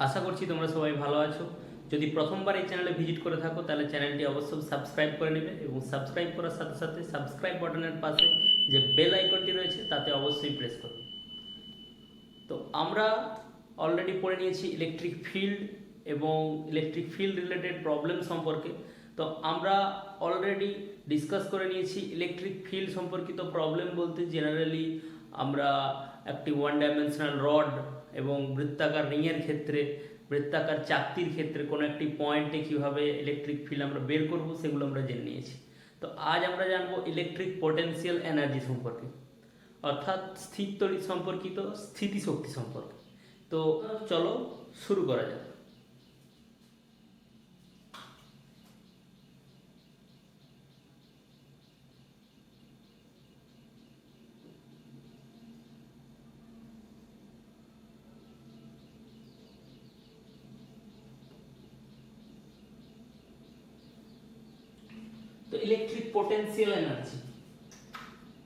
আশা করছি তোমরা সবাই ভালো আছো। যদি প্রথমবার এই চ্যানেলে ভিজিট করে থাকো তাহলে চ্যানেলটি অবশ্যই সাবস্ক্রাইব করে নেবে এবং সাবস্ক্রাইব করার সাথে সাথে সাবস্ক্রাইব বাটনের পাশে যে বেল আইকনটি রয়েছে তাতে অবশ্যই প্রেস করবে। তো আমরা অলরেডি পড়ে নিয়েছি ইলেকট্রিক ফিল্ড এবং ইলেকট্রিক ফিল্ড রিলেটেড প্রবলেম সম্পর্কে। তো আমরা অলরেডি ডিসকাস করে নিয়েছি ইলেকট্রিক ফিল্ড সম্পর্কিত প্রবলেম বলতে জেনারেলি আমরা একটি ওয়ান ডাইমেনশনাল রড এবং বৃত্তাকার রিংয়ের ক্ষেত্রে, বৃত্তাকার চাকতির ক্ষেত্রে কোনো একটি পয়েন্টে কীভাবে ইলেকট্রিক ফিল্ড আমরা বের করব সেগুলো আমরা জেনে নিয়েছি। তো আজ আমরা জানবো ইলেকট্রিক পোটেনশিয়াল এনার্জি সম্পর্কে, অর্থাৎ স্থির তড়িৎ সম্পর্কিত স্থিতিশক্তি সম্পর্কে। তো চলো শুরু করা যাক। তো ইলেকট্রিক পোটেনশিয়াল এনার্জি,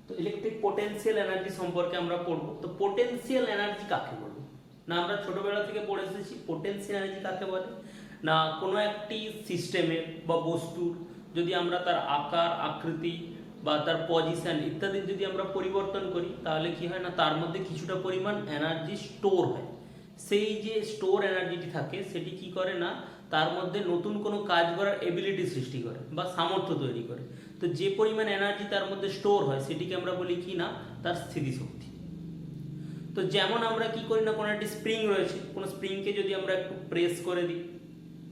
তো ইলেকট্রিক পোটেনশিয়াল এনার্জি সম্পর্কে আমরা পড়বো। তো পোটেনশিয়াল এনার্জি কাকে বলবো না, আমরা ছোটবেলা থেকে পড়ে এসেছি পোটেনশিয়াল এনার্জি কাকে বলে না, কোনো একটি সিস্টেমের বা বস্তুর যদি আমরা তার আকার আকৃতি বা তার পজিশন ইত্যাদি যদি আমরা পরিবর্তন করি তাহলে কি হয় না, তার মধ্যে কিছুটা পরিমাণ এনার্জি স্টোর হয়। সেই যে স্টোর এনার্জিটি থাকে সেটি কি করে না, তার মধ্যে নতুন কোনো কাজ করার এবিলিটি সৃষ্টি করে বা সামর্থ্য তৈরি করে। তো যে পরিমাণ এনার্জি তার মধ্যে স্টোর হয় সেটিকে আমরা বলি কি না, তার স্থিতিশক্তি। তো যেমন আমরা কি করি না, কোনো একটি স্প্রিং রয়েছে, কোনো স্প্রিংকে যদি আমরা একটু প্রেস করে দিই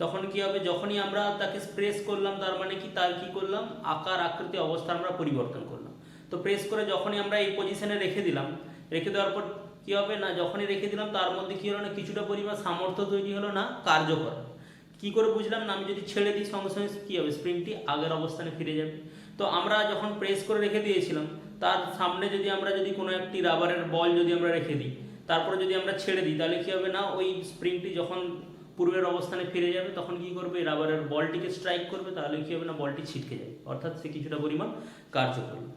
তখন কি হবে, যখনই আমরা তাকে প্রেস করলাম তার মানে কি, তার কি করলাম, আকার আকৃতি অবস্থা আমরা পরিবর্তন করলাম। তো প্রেস করে যখনই আমরা এই পজিশনে রেখে দিলাম, রেখে দেওয়ার পর কি হবে না, যখনই রেখে দিলাম তার মধ্যে কি হলো না, কিছুটা পরিমাণ সামর্থ্য তৈরি হলো না কার্যকর। কি করে বুঝলাম না, আমি যদি ছেড়ে দিই সঙ্গে সঙ্গে কি হবে, স্প্রিংটি আগের অবস্থানে ফিরে যাবে। তো আমরা যখন প্রেস করে রেখে দিয়েছিলাম তার সামনে যদি আমরা যদি কোনো একটি রাবারের বল যদি আমরা রেখে দিই, তারপরে যদি আমরা ছেড়ে দিই তাহলে কি হবে না, ওই স্প্রিংটি যখন পূর্বের অবস্থানে ফিরে যাবে তখন কি করবে, রাবারের বলটিকে স্ট্রাইক করবে, তাহলে কি হবে না, বলটি ছিটকে যাবে, অর্থাৎ সে কিছুটা পরিমাণ কার্য করবে।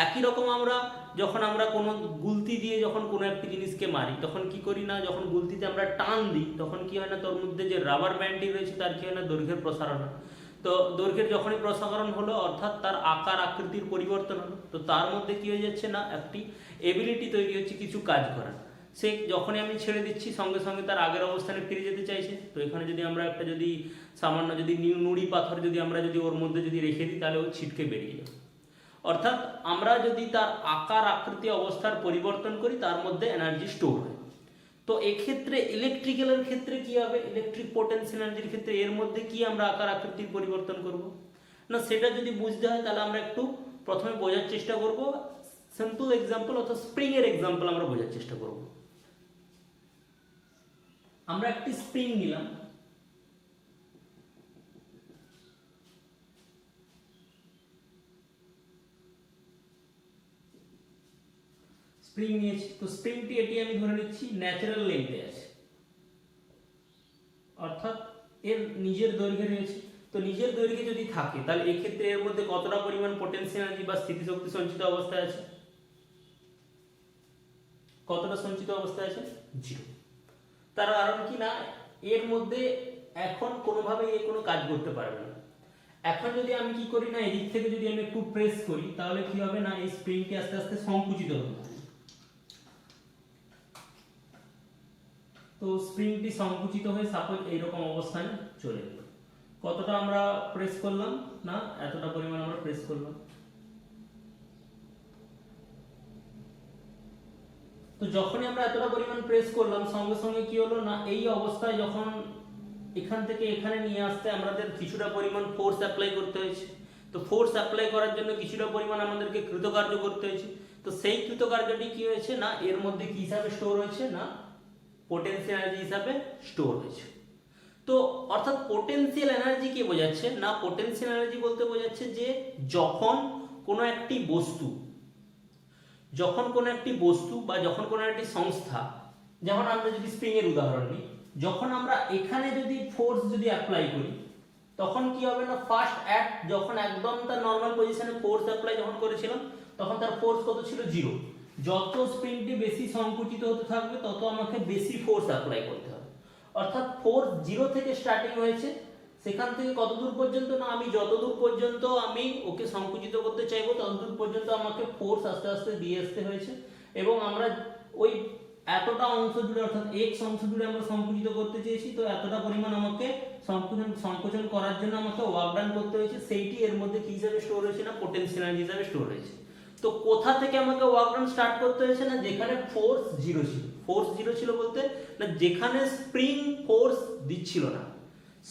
একই রকম আমরা যখন আমরা কোনো গুলতি দিয়ে যখন কোনো একটি জিনিসকে মারি তখন কি করি না, যখন গুলতিতে আমরা টান দিই তখন কি হয় না, তোর মধ্যে যে রাবার ব্যান্ডটি রয়েছে তার কি হয় না, দৈর্ঘ্যের প্রসারণ হয়। তো দৈর্ঘ্যের যখনই প্রসারণ হলো অর্থাৎ তার আকার আকৃতির পরিবর্তন হলো, তো তার মধ্যে কি হয়ে যাচ্ছে না, একটি এবিলিটি তৈরি হচ্ছে কিছু কাজ করার। সে যখনই আমি ছেড়ে দিচ্ছি সঙ্গে সঙ্গে তার আগের অবস্থানে ফিরে যেতে চাইছে। তো এখানে যদি আমরা একটা যদি সামান্য যদি নুড়ি পাথর যদি আমরা যদি ওর মধ্যে যদি রেখে দিই তাহলে ও ছিটকে বেরিয়ে যাবে। অর্থাৎ আমরা যদি তার আকার আকৃতি অবস্থার পরিবর্তন করি তার মধ্যে এনার্জি স্টোর হয়। তো এক্ষেত্রে ইলেকট্রিক্যালের ক্ষেত্রে কি হবে, ইলেকট্রিক পোটেনশিয়াল এনার্জির ক্ষেত্রে এর মধ্যে কি আমরা আকার আকৃতির পরিবর্তন করব না, সেটা যদি বুঝতে হয় তাহলে আমরা একটু প্রথমে বোঝার চেষ্টা করব সিম্পল এক্সাম্পল অর্থাৎ স্প্রিং এর এক্সাম্পল আমরা বোঝার চেষ্টা করব। আমরা একটি স্প্রিং নিলাম, স্প্রিং নিয়েছি। তো স্প্রিংটি এটি আমি ধরে নিচ্ছি ন্যাচারাল লেন্থে আছে, অর্থাৎ এর নিজের দৈর্ঘ্যে রয়েছে। তো নিজের দৈর্ঘ্যে যদি থাকে তাহলে এক্ষেত্রে এর মধ্যে কতটা পরিমাণ পোটেনশিয়াল এনার্জি বা স্থিতিশক্তি সঞ্চিত অবস্থায় আছে, কতটা সঞ্চিত অবস্থায় আছে, জিরো। তার কারণ কি না, এর মধ্যে এখন কোনোভাবেই এ কোনো কাজ করতে পারবে না। এখন যদি আমি কি করি না, এদিক থেকে যদি আমি একটু প্রেস করি তাহলে কি হবে না, এই স্প্রিংটি আস্তে আস্তে সংকুচিত হবে। তো স্প্রিংটি সংকুচিত হয়ে সাপোজ এইরকম অবস্থানে চলে গেল। কতটা আমরা প্রেস করলাম না, এতটা পরিমাণ আমরা প্রেস করলাম। তো যখনই আমরা এতটা পরিমাণ প্রেস করলাম সঙ্গে সঙ্গে কি হলো না, এই অবস্থায় যখন এখান থেকে এখানে নিয়ে আসতে আমাদের কিছুটা পরিমাণ ফোর্স অ্যাপ্লাই করতে হয়েছে। তো ফোর্স অ্যাপ্লাই করার জন্য কিছুটা পরিমাণ আমাদেরকে কৃতকার্য করতে হয়েছে। তো সেই কৃতকার্যটি কি হয়েছে না, এর মধ্যে কি হিসাবে স্টোর হয়েছে না, পোটেনশিয়াল এনার্জি হিসাবে স্টোর হয়েছে। তো অর্থাৎ পোটেনশিয়াল এনার্জি কি বোঝাচ্ছে না, পোটেনশিয়াল এনার্জি বলতে বোঝাচ্ছে যে যখন কোনো একটি বস্তু, যখন কোনো একটি বস্তু বা যখন কোনো একটি সংস্থা, যেমন আমরা যদি স্প্রিং এর উদাহরণ নিই, যখন আমরা এখানে যদি ফোর্স যদি অ্যাপ্লাই করি তখন কি হবে না, ফার্স্ট অ্যাক্ট যখন একদম তার নর্মাল পজিশনে ফোর্স অ্যাপ্লাই যখন করেছিলাম তখন তার ফোর্স কত ছিল, জিরো। যত স্প্রিংটি বেশি সংকুচিত হতে থাকবে তত আমাকে বেশি ফোর্স অ্যাপ্লাই করতে হবে। অর্থাৎ ফোর্স জিরো থেকে স্টার্টিং হয়েছে, সেখান থেকে কত দূর পর্যন্ত, না আমি যতদূর পর্যন্ত আমি ওকে সংকুচিত করতে চাইবো ততদূর পর্যন্ত আমাকে ফোর্স আস্তে আস্তে দিয়ে আসতে হয়েছে, এবং আমরা ওই এতটা অংশ জুড়ে অর্থাৎ এক্স অংশ জুড়ে আমরা সংকুচিত করতে চেয়েছি, তো এতটা পরিমাণ আমাকে সংকোচন করার জন্য আমাকে ওয়ার্ক ডান করতে হয়েছে, সেইটি এর মধ্যে কি হিসাবে স্টোর হয়েছে, না পোটেনশিয়াল এনার্জি হিসাবে স্টোর হয়েছে। তো কোথা থেকে আমাকে ওয়ার্ক ডান স্টার্ট করতে হয়েছে, না যেখানে ফোর্স জিরো ছিল। ফোর্স জিরো ছিল বলতে না যেখানে স্প্রিং ফোর্স দিচ্ছিল না,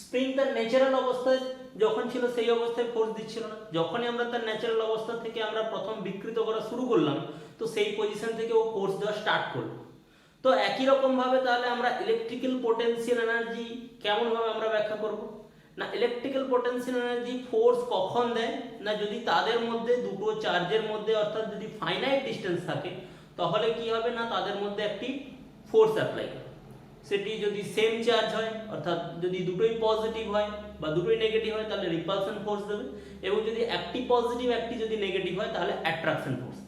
স্প্রিং তার ন্যাচারাল অবস্থায় যখন ছিল সেই অবস্থায় ফোর্স দিচ্ছিল না, যখনই আমরা তার ন্যাচারাল অবস্থা থেকে আমরা প্রথম বিকৃত করা শুরু করলাম, তো সেই পজিশন থেকে ও ফোর্স দেওয়া স্টার্ট করলো। তো একই রকম ভাবে তাহলে আমরা ইলেকট্রিক্যাল পোটেনশিয়াল এনার্জি কেমন ভাবে আমরা ব্যাখ্যা করব, না ইলেকট্রিক্যাল পোটেনশিয়াল এনার্জি ফোর্স কখন দেয়, না যদি তাদের মধ্যে দুটো চার্জের মধ্যে অর্থাৎ যদি ফাইনাইট ডিস্টেন্স থাকে, তাহলে কি হবে, না তাদের মধ্যে একটি ফোর্স অ্যাপ্লাই করে। সেটি যদি সেম চার্জ হয় অর্থাৎ যদি দুটোই পজিটিভ হয় বা দুটোই নেগেটিভ হয় তাহলে রিপালশন ফোর্স দেবে, এবং যদি একটি পজিটিভ একটি যদি নেগেটিভ হয় তাহলে অ্যাট্রাকশন ফোর্স।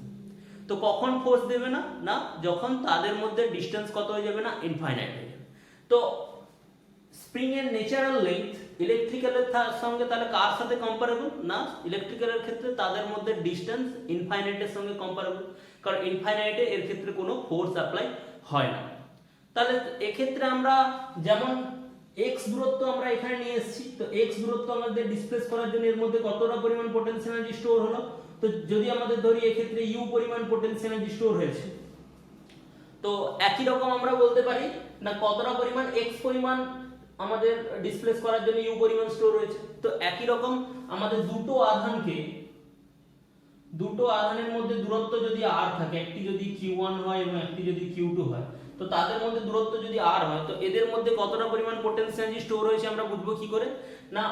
তো কখন ফোর্স দেবে না, না যখন তাদের মধ্যে ডিস্টেন্স কত হয়ে যাবে, না ইনফাইনাইট হয়ে যাবে। তো স্প্রিং এর ন্যাচারাল লেন্থ ইলেকট্রিক্যালের সঙ্গে তাহলে কার সাথে কম্পারেবল, না ইলেকট্রিক্যালের ক্ষেত্রে তাদের মধ্যে ডিস্টেন্স ইনফাইনাইটের সঙ্গে কম্পারেবল, কারণ ইনফাইনাইটে এর ক্ষেত্রে কোনো ফোর্স অ্যাপ্লাই হয় না। তাহলে এক্ষেত্রে আমরা যেমন এক্স দূরত্ব আমরা এখানে নিয়ে এসেছি, তো এক্স দূরত্ব আমাদের ডিসপ্লেস করার জন্য এর মধ্যে কতটা পরিমাণ পোটেনশিয়াল এনার্জি স্টোর হলো, তো যদি আমাদের ধরি এক্ষেত্রে ইউ পরিমাণ পোটেনশিয়াল এনার্জি স্টোর হয়েছে, তো একই রকম আমরা বলতে পারি না কতটা পরিমাণ এক্স পরিমাণ আমাদের ডিসপ্লেস করার জন্য ইউ পরিমাণ স্টোর হয়েছে। তো একই রকম আমাদের দুটো আধানের মধ্যে দূরত্ব যদি r থাকে, একটি যদি q1 হয় এবং একটি যদি q2 হয়, তো তাদের মধ্যে দূরত্ব যদি r হয়, তো এদের মধ্যে কতটা পরিমাণ পোটেনশিয়াল এনার্জি স্টোর হয়েছে আমরা বুঝবো কি করে, না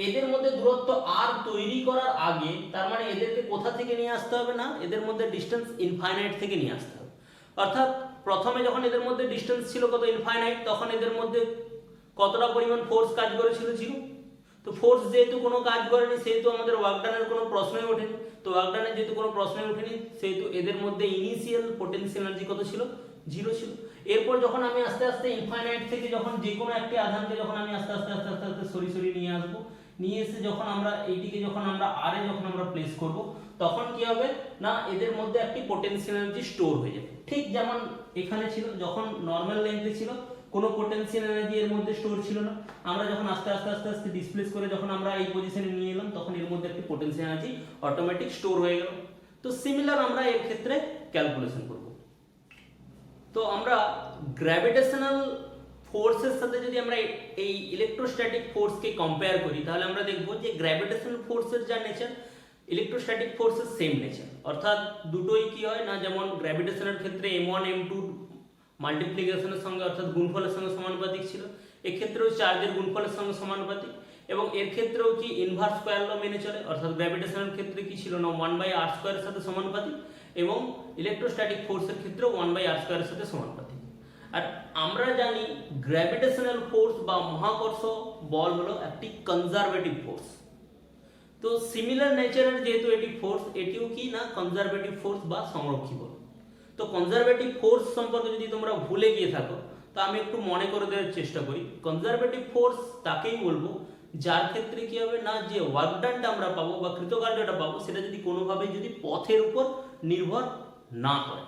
এদের মধ্যে দূরত্ব r তৈরি করার আগে তার মানে এদেরকে কোথা থেকে নিয়ে আসতে হবে, না এদের মধ্যে ডিসটেন্স ইনফাইনাইট থেকে নিয়ে আসতে হবে। অর্থাৎ প্রথমে যখন এদের মধ্যে ডিসটেন্স ছিল কত ইনফাইনাইট, তখন এদের মধ্যে কতটা পরিমাণ ফোর্স কাজ করেছিল, জিরো। তো ফোর্স যেহেতু কোনো কাজ করেনি সেহেতু আমাদের ওয়ার্ক ডানের কোনো প্রশ্নই ওঠেনি, তো ওয়ার্ক ডানের যেহেতু কোনো প্রশ্নই ওঠেনি সেহেতু এদের মধ্যে ইনিশিয়াল পোটেনশিয়াল এনার্জি কত ছিল, জিরো ছিল। এরপর যখন আমি আস্তে আস্তে ইনফাইনাইট থেকে যখন যে কোনো একটি আধানকে যখন আমি আস্তে আস্তে আস্তে আস্তে আস্তে সরিয়ে নিয়ে আসবো, নিয়ে এসে যখন আমরা এইটিকে যখন আমরা আর এ যখন আমরা প্লেস করব, তখন কি হবে, না এদের মধ্যে একটি পোটেনশিয়াল এনার্জি স্টোর হয়ে যাবে। ঠিক যেমন এখানে ছিল, যখন নর্মাল লেন্থে ছিল কোনো পোটেনশিয়াল এনার্জি এর মধ্যে স্টোর ছিল না, আমরা যখন আস্তে আস্তে আস্তে আস্তে ডিসপ্লেস করে যখন আমরা এই পজিশনে নিয়ে এলাম, তখন এর মধ্যে একটি পোটেনশিয়াল এনার্জি অটোমেটিক স্টোর হয়ে গেল। তো সিমিলার আমরা এর ক্ষেত্রে ক্যালকুলেশন করব। তো আমরা গ্র্যাভিটেশনাল ফোর্সের সাথে যদি আমরা এই ইলেকট্রোস্ট্যাটিক ফোর্সকে কম্পেয়ার করি, তাহলে আমরা দেখব যে গ্র্যাভিটেশনাল ফোর্সের যা নেচার ইলেকট্রোস্ট্যাটিক ফোর্সের সেম নেচার, অর্থাৎ দুটোই কি হয় না, যেমন গ্র্যাভিটেশনের ক্ষেত্রে m1 m2 মাল্টিপ্লিকেশনের সঙ্গে অর্থাৎ গুণফলের সঙ্গে সমানুপাতিক ছিল, এক্ষেত্রেও চার্জের গুণফলের সঙ্গে সমানুপাতিক, এবং এর ক্ষেত্রেও কি ইনভার্স স্কয়ার ল মেনে চলে, অর্থাৎ গ্র্যাভিটেশনের ক্ষেত্রে কি ছিল না 1/r² এর সাথে সমানুপাতিক, এবং ইলেকট্রোস্ট্যাটিক ফোর্সের ক্ষেত্রে 1/r² এর সাথে সমানুপাতিক। আর আমরা জানি গ্র্যাভিটেশনাল ফোর্স বা মহাকর্ষ বল হলো একটি কনজারভেটিভ ফোর্স। তো সিমিলার নেচারের যেহেতু এটি ফোর্স, এটিও কি না কনজারভেটিভ ফোর্স বা সংরক্ষী বল। তো কনজারভেটিভ ফোর্স সম্পর্কে যদি তোমরা ভুলে গিয়ে থাকো, তো আমি একটু মনে করে দেওয়ার চেষ্টা করি। কনজারভেটিভ ফোর্স তাকেই বলবো যার ক্ষেত্রে কি হবে না, যে ওয়ার্ক ডানটা আমরা পাবো বা কৃতকার্যটা পাবো সেটা যদি কোনোভাবেই যদি পথের উপর নির্ভর না করে।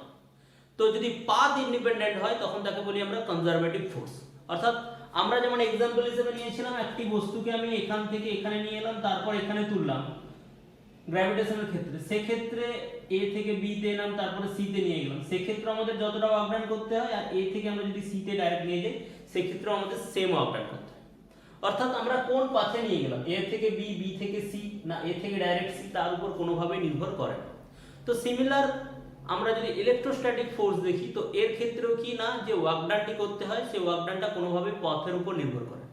তো যদি পাথ ইন্ডিপেন্ডেন্ট হয় তখন তাকে বলি আমরা কনজারভেটিভ ফোর্স। অর্থাৎ আমরা যেমন এক্সাম্পল হিসেবে নিয়েছিলাম, একটি বস্তুকে আমি এখান থেকে এখানে নিয়ে এলাম, তারপর এখানে তুললাম গ্র্যাভিটেশনের ক্ষেত্রে, সেক্ষেত্রে এ থেকে বি তে এলাম, তারপরে সি তে নিয়ে গেলাম, সেক্ষেত্রে আমাদের যতটা ওয়ার্ক ডান করতে হয়, আর এ থেকে আমরা যদি সি তে ডাইরেক্ট নিয়ে যাই সেক্ষেত্রে আমাদের সেম ওয়ার্ক ডান করতে হয়। অর্থাৎ আমরা কোন পাথে নিয়ে গেলাম, এ থেকে বি, বি থেকে সি, না এ থেকে ডাইরেক্ট সি, তার উপর কোনোভাবেই নির্ভর করে না। তো সিমিলার আমরা যদি ইলেকট্রোস্ট্যাটিক ফোর্স দেখি, তো এর ক্ষেত্রেও কি না, যে ওয়ার্ক ডানটি করতে হয় সেই ওয়ার্ক ডানটা কোনোভাবে পথের উপর নির্ভর করে।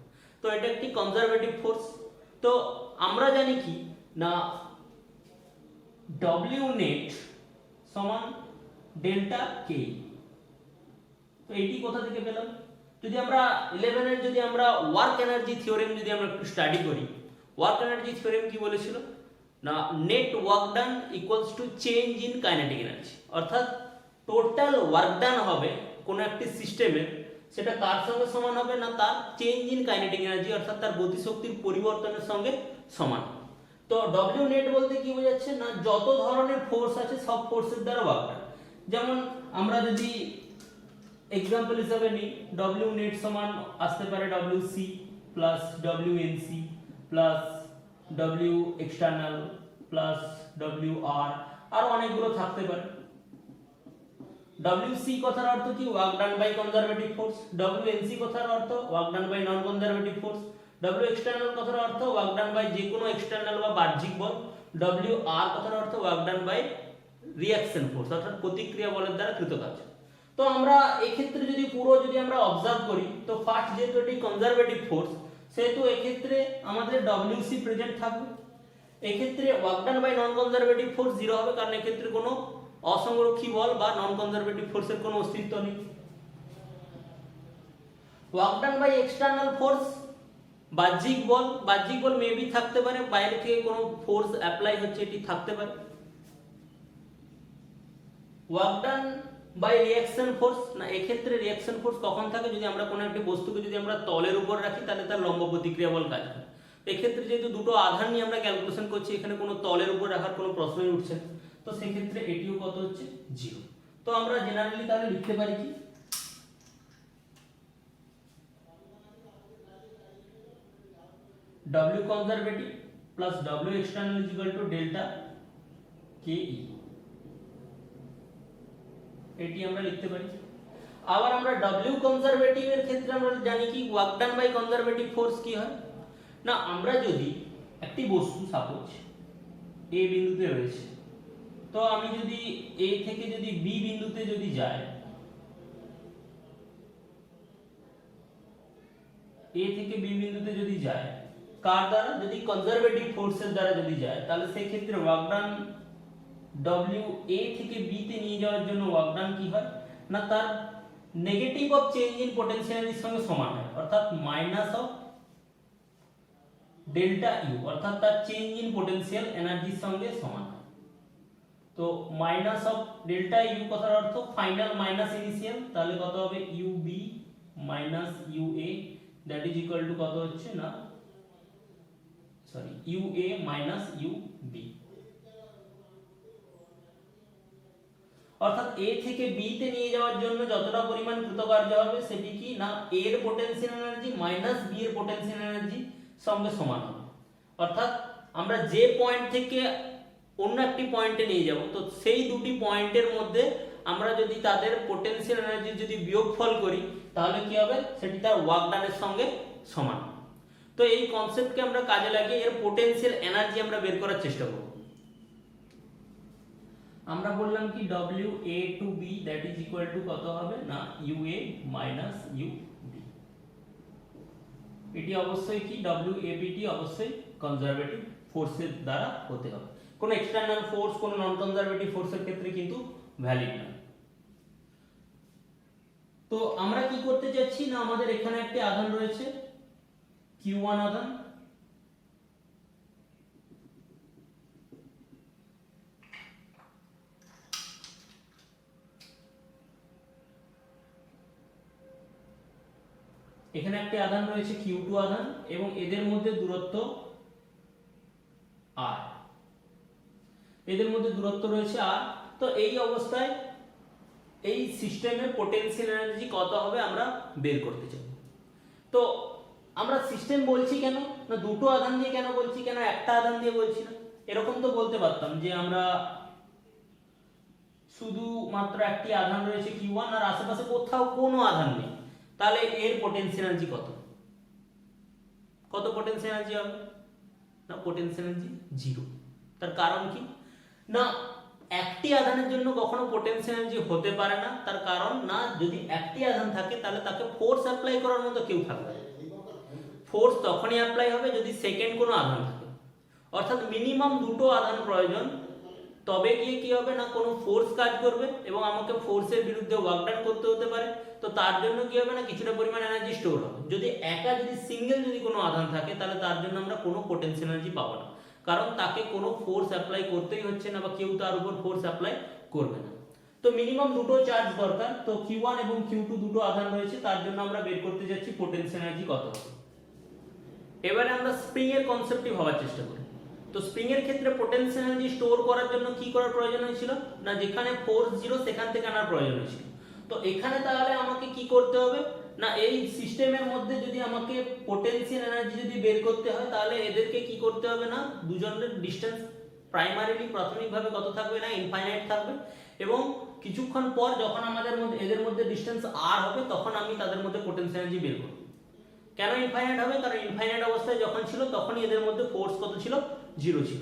তো এটা একটি কনজারভেটিভ ফোর্স। তো আমরা জানি কি না W net সমান ডেল্টা কে। তো এইটি কোথা থেকে পেলাম, যদি আমরা 11 এর যদি আমরা ওয়ার্ক এনার্জি থিওরেম যদি আমরা একটু স্টাডি করি, ওয়ার্ক এনার্জি থিওরেম কি বলেছিল না, net work done equals to change in kinetic energy. অর্থাৎ টোটাল ওয়ার্ক ডান হবে কোনো একটি সিস্টেমের সেটা কার সঙ্গে সমান হবে না তার চেঞ্জ ইন কাইনেটিক এনার্জি অর্থাৎ তার গতিশক্তির পরিবর্তনের সঙ্গে সমান। তো ডব্লিউ নেট বলতে কি বোঝাচ্ছে না যত ধরনের ফোর্স আছে সব ফোর্সের দ্বারা ওয়ার্ক ডান। যেমন আমরা যদি এক্সাম্পল হিসাবে নিই ডব্লিউ নেট সমান আসতে পারে W C plus W N C plus W external plus W আর অনেকগুলো থাকতে পারে। WC কথার অর্থ কি work done by conservative force, WNC কথার অর্থ work done by non conservative force, W external কথার অর্থ ওয়ার্ক ডান বাই যে কোনো এক্সটার্নাল বা বাহ্যিক বল, WR কথার অর্থ work done by reaction force অর্থাৎ প্রতিক্রিয়া বলের দ্বারা কৃত কাজ। তো আমরা এই ক্ষেত্রে যদি আমরা অবজার্ভ করি তো ফার্স্ট যেহেতু এটি কনজারভেটিভ ফোর্স সেহেতু এই ক্ষেত্রে আমাদের WC প্রেজেন্ট থাকবে। এই ক্ষেত্রে work done by non conservative force 0 হবে কারণ এই ক্ষেত্রে কোনো অসংরক্ষী বল বা নন কনজারভেটিভ ফোর্সের কোনো অস্তিত্ব নেই। Work done by external force বাহ্যিক বল মেবি থাকতে পারে, বাইরে থেকে কোনো ফোর্স অ্যাপ্লাই হচ্ছে এটি থাকতে পারে। Work done by reaction force না এক্ষেত্রে রিঅ্যাকশন ফোর্স কখন থাকে যদি আমরা কোনো একটি বস্তুকে যদি আমরা তলের উপর রাখি তাহলে তার লম্ব প্রতিক্রিয়া বল কাজ করে। এক্ষেত্রে যেহেতু দুটো আধান নিয়ে আমরা ক্যালকুলেশন করছি এখানে কোনো তলের উপর রাখার কোনো প্রশ্নই উঠছে না, তো সেই ক্ষেত্রে এটিও কত হচ্ছে 0। তো আমরা জেনারেলি তাহলে লিখতে পারি কি W conservative plus W external is equal to delta KE, এটি আমরা লিখতে পারি। আবার আমরা W কনজারভেটিভ এর ক্ষেত্রে আমরা জানি কি work done by conservative force কি হয় না আমরা যদি একটি বস্তু সাপোজ A বিন্দুতে রয়েছে তো আমি যদি A থেকে যদি B বিন্দুতে যদি যাই A থেকে B বিন্দুতে যদি যায় কার দ্বারা যদি কনজারভেটিভ ফোর্সের দ্বারা যদি যায় তাহলে সেই ক্ষেত্রে ওয়ার্ক ডান W A থেকে B তে নিয়ে যাওয়ার জন্য ওয়ার্ক ডান কি হয় না তার negative of change in potential এর সঙ্গে সমান হয় অর্থাৎ মাইনাস অফ ডেল্টা ইউ অর্থাৎ তার চেঞ্জ ইন পোটেনশিয়াল এনার্জির সঙ্গে সমান হয়। তো মাইনাস অফ ডেল্টা ইউ কথার অর্থ ফাইনাল মাইনাস ইনিশিয়াল তাহলে কত হবে UB minus UA that is equal two কত হচ্ছে না সরি UA মাইনাস UB অর্থাৎ A থেকে B তে নিয়ে যাওয়ার জন্য যতটা পরিমাণ কৃতকার্য হবে সেটি কি না A এর পোটেনশিয়াল এনার্জি মাইনাস B এর পোটেনশিয়াল এনার্জি সঙ্গে সমান হবে। অর্থাৎ আমরা যে পয়েন্ট থেকে অন্য একটি পয়েন্টে নিয়ে যাব তো সেই দুটি পয়েন্টের মধ্যে আমরা যদি তাদের পোটেনশিয়াল এনার্জি যদি বিয়োগফল করি তাহলে কি হবে সেটি তার ওয়ার্ক ডানের সঙ্গে সমান। তো এই কনসেপ্টকে আমরা কাজে লাগিয়ে এর পোটেনশিয়াল এনার্জি আমরা বের করার চেষ্টা করব। আমরা বললাম কি WA to B that is equal to কত হবে না UA minus UB, এটি অবশ্যই কি WABT অবশ্যই কনজারভেটিভ ফোর্সের দ্বারা হতে হবে, কোনো এক্সটার্নাল ফোর্স কোনো নন কনজারভেটিভ ফোর্সের ক্ষেত্রে কিন্তু ভ্যালিড না। তো আমরা কি করতে যাচ্ছি না আমাদের এখানে একটি আধান রয়েছে Q1 আধান এখানে একটি আধান রয়েছে Q2 আধান এবং এদের মধ্যে দূরত্ব R, এদের মধ্যে দূরত্ব রয়েছে R। তো এই অবস্থায় এই সিস্টেমের পোটেনশিয়াল এনার্জি কত হবে আমরা বের করতে চাই। তো আমরা সিস্টেম বলছি কেন না দুটো আধান দিয়ে কেন বলছি কেন একটা আধান দিয়ে বলছি না, এরকম তো বলতে পারতাম যে আমরা শুধু মাত্র একটি আধান রয়েছে Q1 আর আশেপাশে কোথাও কোনো আধান নেই তাহলে এর পোটেনশিয়াল এনার্জি কত পোটেনশিয়াল এনার্জি হবে না পোটেনশিয়াল এনার্জি 0। তার কারণ কি না একটি আধানের জন্য কখনো পোটেনশিয়াল এনার্জি হতে পারে না, তার কারণ না যদি একটি আধান থাকে তাহলে তাকে ফোর্স অ্যাপ্লাই করার মতো কেউ থাকবে না। ফোর্স তখনই অ্যাপ্লাই হবে যদি সেকেন্ড কোনো আধান থাকে, অর্থাৎ মিনিমাম দুটো আধান প্রয়োজন তবে গিয়ে কি হবে না কোনো ফোর্স কাজ করবে এবং আমাকে ফোর্সের বিরুদ্ধে ওয়ার্ক ডান করতে হতে পারে। তো তার জন্য কি হবে না কিছুটা পরিমাণ এনার্জি স্টোর হবে। যদি সিঙ্গেল যদি কোনো আধান থাকে তাহলে তার জন্য আমরা কোনো পোটেনশিয়াল এনার্জি পাবো না, কারণ তাকে কোনো ফোর্স অ্যাপ্লাই করতেই হচ্ছে না বা কেউ তার উপর ফোর্স অ্যাপ্লাই করবে না। তো মিনিমাম দুটো চার্জ দরকার, তো Q1 এবং Q2 দুটো আধান রয়েছে, তার জন্য আমরা বের করতে যাচ্ছি পোটেনশিয়াল এনার্জি কত হবে। এবারে আমরা স্প্রিং এর কনসেপ্টটি ভাবার চেষ্টা করি। তো স্প্রিং এর ক্ষেত্রে পোটেনশিয়াল এনার্জি স্টোর করার জন্য কি করার প্রয়োজন হয়েছিল, না যেখানে ফোর্স জিরো সেখান থেকে আনার প্রয়োজন হয়েছিল। তো এখানে তাহলে আমাকে কি করতে হবে, না এই সিস্টেমের মধ্যে যদি আমাকে পোটেনশিয়াল এনার্জি যদি বের করতে হয় তাহলে এদেরকে কি করতে হবে, না দুজনের ডিসটেন্স প্রাইমারিলি প্রাথমিকভাবে কত থাকবে, না ইনফাইনাইট থাকবে, এবং কিছুক্ষণ পর যখন আমাদের মধ্যে এদের মধ্যে ডিসটেন্স আর হবে তখন আমি তাদের মধ্যে পোটেনশিয়াল এনার্জি বের করব। কেন ইনফাইনাইট হবে, কারণ ইনফাইনাইট অবস্থায় যখন ছিল তখনই এদের মধ্যে ফোর্স কত ছিল, জিরো ছিল।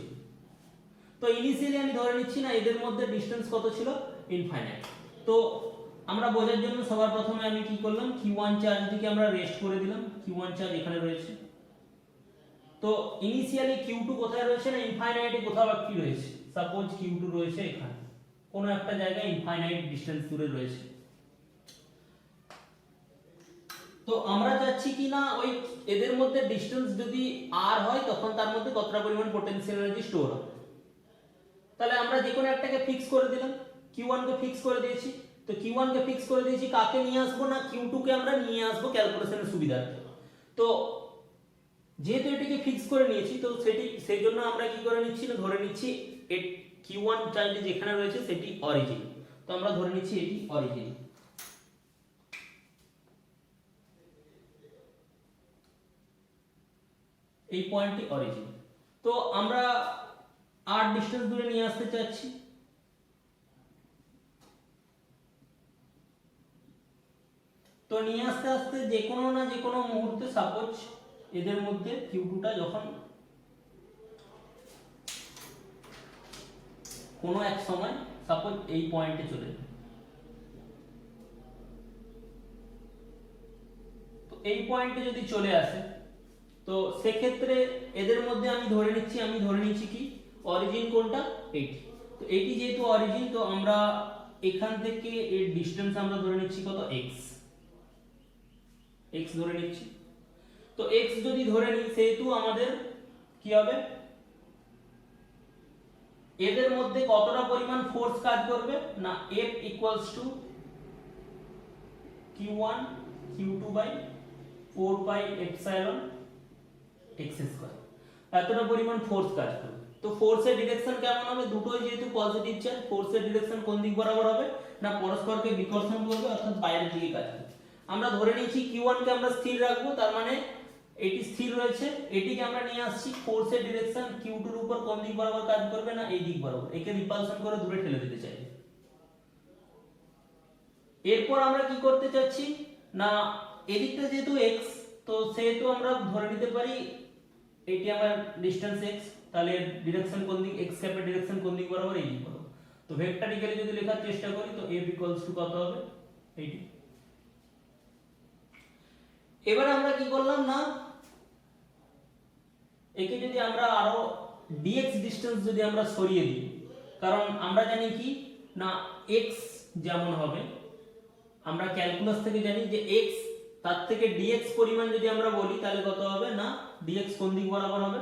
তো ইনিশিয়ালি আমি ধরে নিচ্ছি না এদের মধ্যে ডিসটেন্স কত ছিল, ইনফাইনাইট। তো আমরা বোঝার জন্য সবার প্রথমে আমি কি করলাম, Q1 চার্জটিকে আমরা রেস্ট করে দিলাম, Q1 চার্জ এখানে রয়েছে। তো ইনিশিয়ালি Q2 কোথায় রয়েছে, না ইনফাইনাইটে কোথাও কি রয়েছে, সাপোজ Q2 রয়েছে এখানে কোনো একটা জায়গায় ইনফাইনাইট ডিসটেন্স দূরে রয়েছে। তো আমরা চাচ্ছি কি না ওই এদের মধ্যে ডিসটেন্স যদি r হয় তখন তার মধ্যে কতটা পরিমাণ পোটেনশিয়াল এনার্জি স্টোর হবে। তাহলে আমরা যে কোনো একটাকে ফিক্স করে দিলাম, Q1 কে ফিক্স করে দিয়েছি। তো Q1 কে ফিক্স করে দিয়েছি, কাকে নিয়ে আসবো, না Q2 কে আমরা নিয়ে আসবো ক্যালকুলেশনের সুবিধার্থে। তো যেহেতু এটাকে ফিক্স করে নিয়েছি তো সেই জন্য আমরা কি করে নিচ্ছি, না ধরে নিচ্ছি Q1 চার্জটি যেখানে রয়েছে সেটি অরিজিন। তো আমরা ধরে নিচ্ছি এটি অরিজিন। এই পয়েন্টটি অরিজিন। তো আমরা r ডিসটেন্স দূরে নিয়ে আসতে চাচ্ছি। তো নিয়ে আসতে আসতে যে কোনো না যে কোনো মুহূর্তে সাপোজ এদের মধ্যে Q2টা যখন কোনো এক সময় সাপোজ এই পয়েন্টে চলে যাবে, তো এই পয়েন্টে যদি চলে আসে তো সেক্ষেত্রে এদের মধ্যে আমি ধরে নিচ্ছি কি অরিজিন কোনটা, এইটি। তো এইটি যেহেতু অরিজিন তো আমরা এখান থেকে এর ডিসটেন্স আমরা ধরে নিচ্ছি কত, x ধরে নিচ্ছি। তো x যদি ধরে নিই সেহেতু আমাদের কি হবে, এদের মধ্যে কতটা পরিমাণ ফোর্স কাজ করবে, না F equals to Q1 Q2 by 4 pi epsilon x square, এতটা পরিমাণ ফোর্স কাজ করবে। তো ফোর্সের ডিরেকশন কেমন হবে, দুটোই যেহেতু পজিটিভ চার্জ ফোর্সের ডিরেকশন কোন দিক বরাবর হবে, না পরস্পরকে বিকর্ষণ করবে অর্থাৎ বাইরের দিকে কাজ করবে। আমরা ধরে নিচ্ছি Q1 কে আমরা স্থির রাখবো, তার মানে এটি স্থির রয়েছে, এটিকে আমরা নিয়ে আসছি ফোর্সের ডিরেকশন Q2 এর উপর কোন দিক বরাবর কাজ করবে, না এই দিক বরাবর, একে রিপালশন করে দূরে ঠেলে দিতে চাই। এরপর আমরা কি করতে চাচ্ছি, না এদিকটা যেহেতু x তো সেহেতু আমরা ধরে নিতে পারি এটি আমার ডিসটেন্স x, তাহলে ডিরেকশন কোন দিক, x ক্যাপের ডিরেকশন কোন দিক বরাবর, এই দিক বরাবর। তো ভেক্টরিক্যালি যদি লেখার চেষ্টা করি তো f ইকুয়ালস টু কত হবে, এইটি। এবার আমরা কি করলাম, না একে যদি আমরা আরো dx ডিসটেন্স যদি আমরা সরিয়ে দিই, কারণ আমরা জানি কি না x যেমন হবে আমরা ক্যালকুলাস থেকে জানি যে x তার থেকে dx পরিমাণ যদি আমরা বলি তাহলে কত হবে, না dx কোন দিক বরাবর হবে,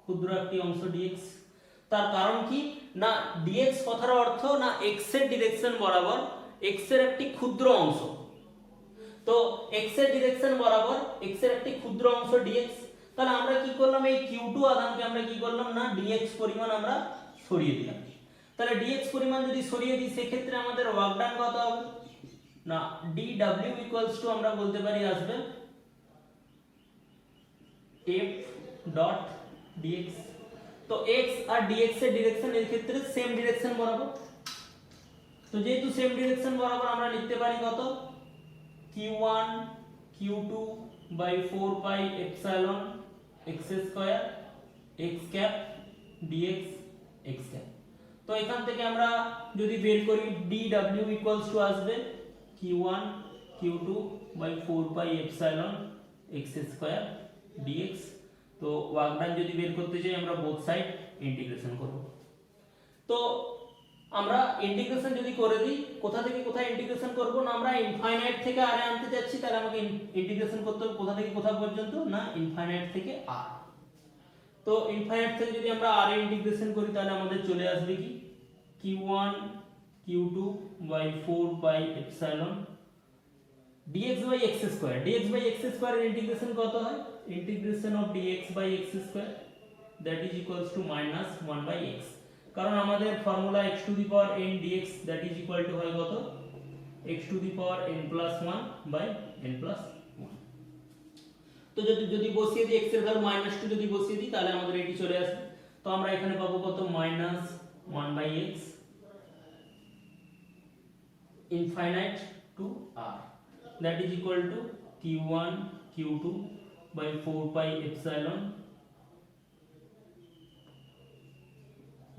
ক্ষুদ্র একটি অংশ dx। তার কারণ কি, না dx কথার অর্থ না x এর ডিরেকশন বরাবর x এর একটি ক্ষুদ্র অংশ। তো x এর ডিরেকশন বরাবর x এর একটি ক্ষুদ্র অংশ dx। তাহলে আমরা কি করলাম, এই Q2 আধানকে আমরা কি করলাম, না dx পরিমাণ আমরা সরিয়ে দিলাম। তাহলে dx পরিমাণ যদি সরিয়ে দিই সেক্ষেত্রে আমাদের ওয়ার্ক ডান কত হবে, না dw ইকুয়ালস টু আমরা বলতে পারি আসবে f ডট dx। তো x আর dx এর ডিরেকশন এর ক্ষেত্রে সেম ডিরেকশন বরাবর, তো যেহেতু সেম ডিরেকশন বরাবর আমরা লিখতে পারি কত, Q1 Q2 by 4 pi epsilon x square x cap dx x cap. তো এখান থেকে আমরা যদি বের করি dw ইকুয়ালস টু আসবে Q1 Q2 by 4 pi epsilon x square dx। তো ওয়ার্ক ডান যদি বের করতে চাই আমরা বোথ সাইড ইন্টিগ্রেশন করব। তো আমরা ইন্টিগ্রেশন যদি করে দিই, কোথা থেকে কোথায় ইন্টিগ্রেশন করব, না আমরা ইনফাইনাইট থেকে r এ আনতে যাচ্ছি, তাহলে আমাকে ইন্টিগ্রেশন করতে হবে কোথা থেকে কোথা পর্যন্ত, না ইনফাইনাইট থেকে r। তো ইনফাইনাইট থেকে যদি আমরা r এ ইন্টিগ্রেশন করি তাহলে আমাদের চলে আসবে কি Q1 q2 by 4 pi epsilon dx by x square, dx by x square এর ইন্টিগ্রেশন কত হয়, integration of dx by x square that is equals to minus 1 by x, কারণ আমাদের formula x to the power n dx that is equal to হয় কত, x to the power n plus 1 by n plus 1। তো যদি বসিয়ে দিই x এর value -2 যদি বসিয়ে দিই তাহলে আমাদের এটি চলে আসবে। তো আমরা এখানে পাবো কত, -1 by x infinite to r that is equal to q1 q2 by 4 pi epsilon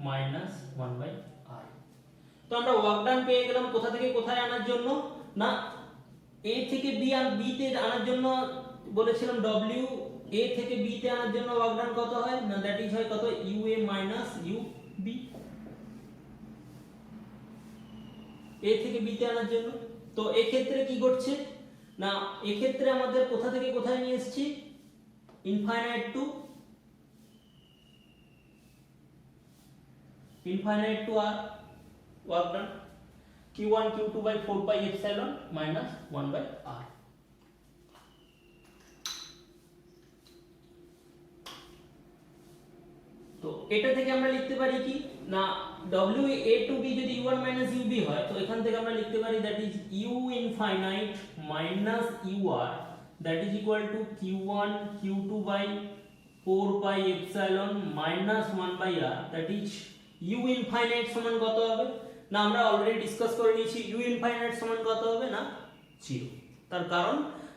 minus 1 by r। তো আমরা ওয়ার্ক ডান পেয়ে গেলাম কোথা থেকে কোথায় আনার জন্য, না a থেকে b আর b তে আনার জন্য বলেছিলাম w, a থেকে b তে আনার জন্য ওয়ার্ক ডান কত হয়, না দ্যাট ইজ হয় কত, ua minus ub, a থেকে b তে আনার জন্য। তো এই ক্ষেত্রে কি ঘটছে, না এই ক্ষেত্রে আমাদের কোথা থেকে কোথায় নিয়ে এসেছি, infinite to r work done q1 q2 by 4 pi epsilon minus 1 by r। তো এটা থেকে আমরা লিখতে পারি কি, না w a to b যদি u1 minus ub হয় তো এখান থেকে আমরা লিখতে পারি that is u infinite minus ur that is equal to q1 q2 by 4 pi epsilon minus 1 by r that is u infinite সমান কত হবে, না আমরা অলরেডি ডিসকাস করে নিয়েছি u infinite সমান কত হবে, না 0। তার কারণ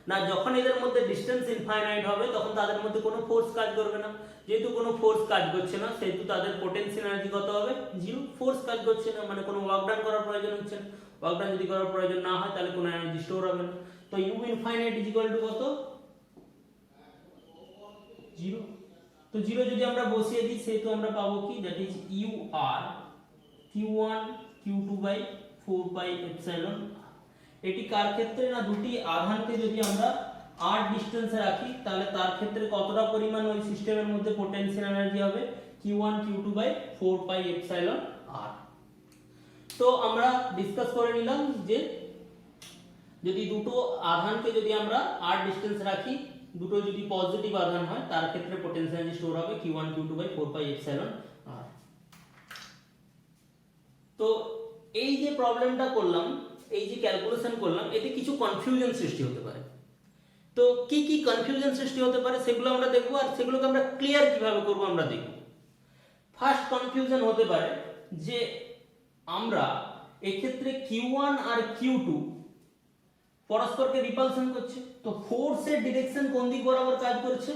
না যখন এদের মধ্যে ডিসটেন্স ইনফাইনাইট হবে তখন তাদের মধ্যে কোনো ফোর্স কাজ করবে না, যেহেতু কোনো ফোর্স কাজ করছে না সেহেতু তাদের পোটেনশিয়াল এনার্জি কত হবে, 0। ফোর্স কাজ করছে না মানে কোনো ওয়ার্ক ডান করার প্রয়োজন হচ্ছে না, ওয়ার্ক ডান যদি করার প্রয়োজন না হয় তাহলে কোনো এনার্জি স্টোর হবে না। তো u infinite is equal to কত, 0। তো 0 যদি আমরা বসিয়ে দিই সেহেতু আমরা পাবো কি, that is u r q1 q2 by 4 pi epsilon। এটি কার ক্ষেত্রে, না দুটি আধানকে যদি আমরা r ডিসটেন্সে রাখি তাহলে তার ক্ষেত্রে কতটা পরিমাণ ওই সিস্টেমের মধ্যে পোটেনশিয়াল এনার্জি হবে, q1 q2 by 4 pi epsilon r। তো আমরা ডিসকাস করে নিলাম যে যদি দুটো আধানকে যদি আমরা r ডিসটেন্সে রাখি, দুটো যদি পজিটিভ আধান হয় তার ক্ষেত্রে পোটেনশিয়াল এনার্জি স্টোর হবে q1 q2 by 4 pi epsilon r। তো এই যে প্রবলেমটা করলাম, এই যে ক্যালকুলেশন করলাম, এতে কিছু কনফিউশন সৃষ্টি হতে পারে। তো কি কি কনফিউশন সৃষ্টি হতে পারে সেগুলো আমরা দেখব, আর সেগুলোকে আমরা ক্লিয়ার কিভাবে করব আমরা দেখব। ফার্স্ট কনফিউশন হতে পারে যে আমরা এই ক্ষেত্রে q1 আর q2 পরস্পরকে রিপালশন করছে, তো ফোর্সের ডিরেকশন কোন দিক বরাবর কাজ করছে,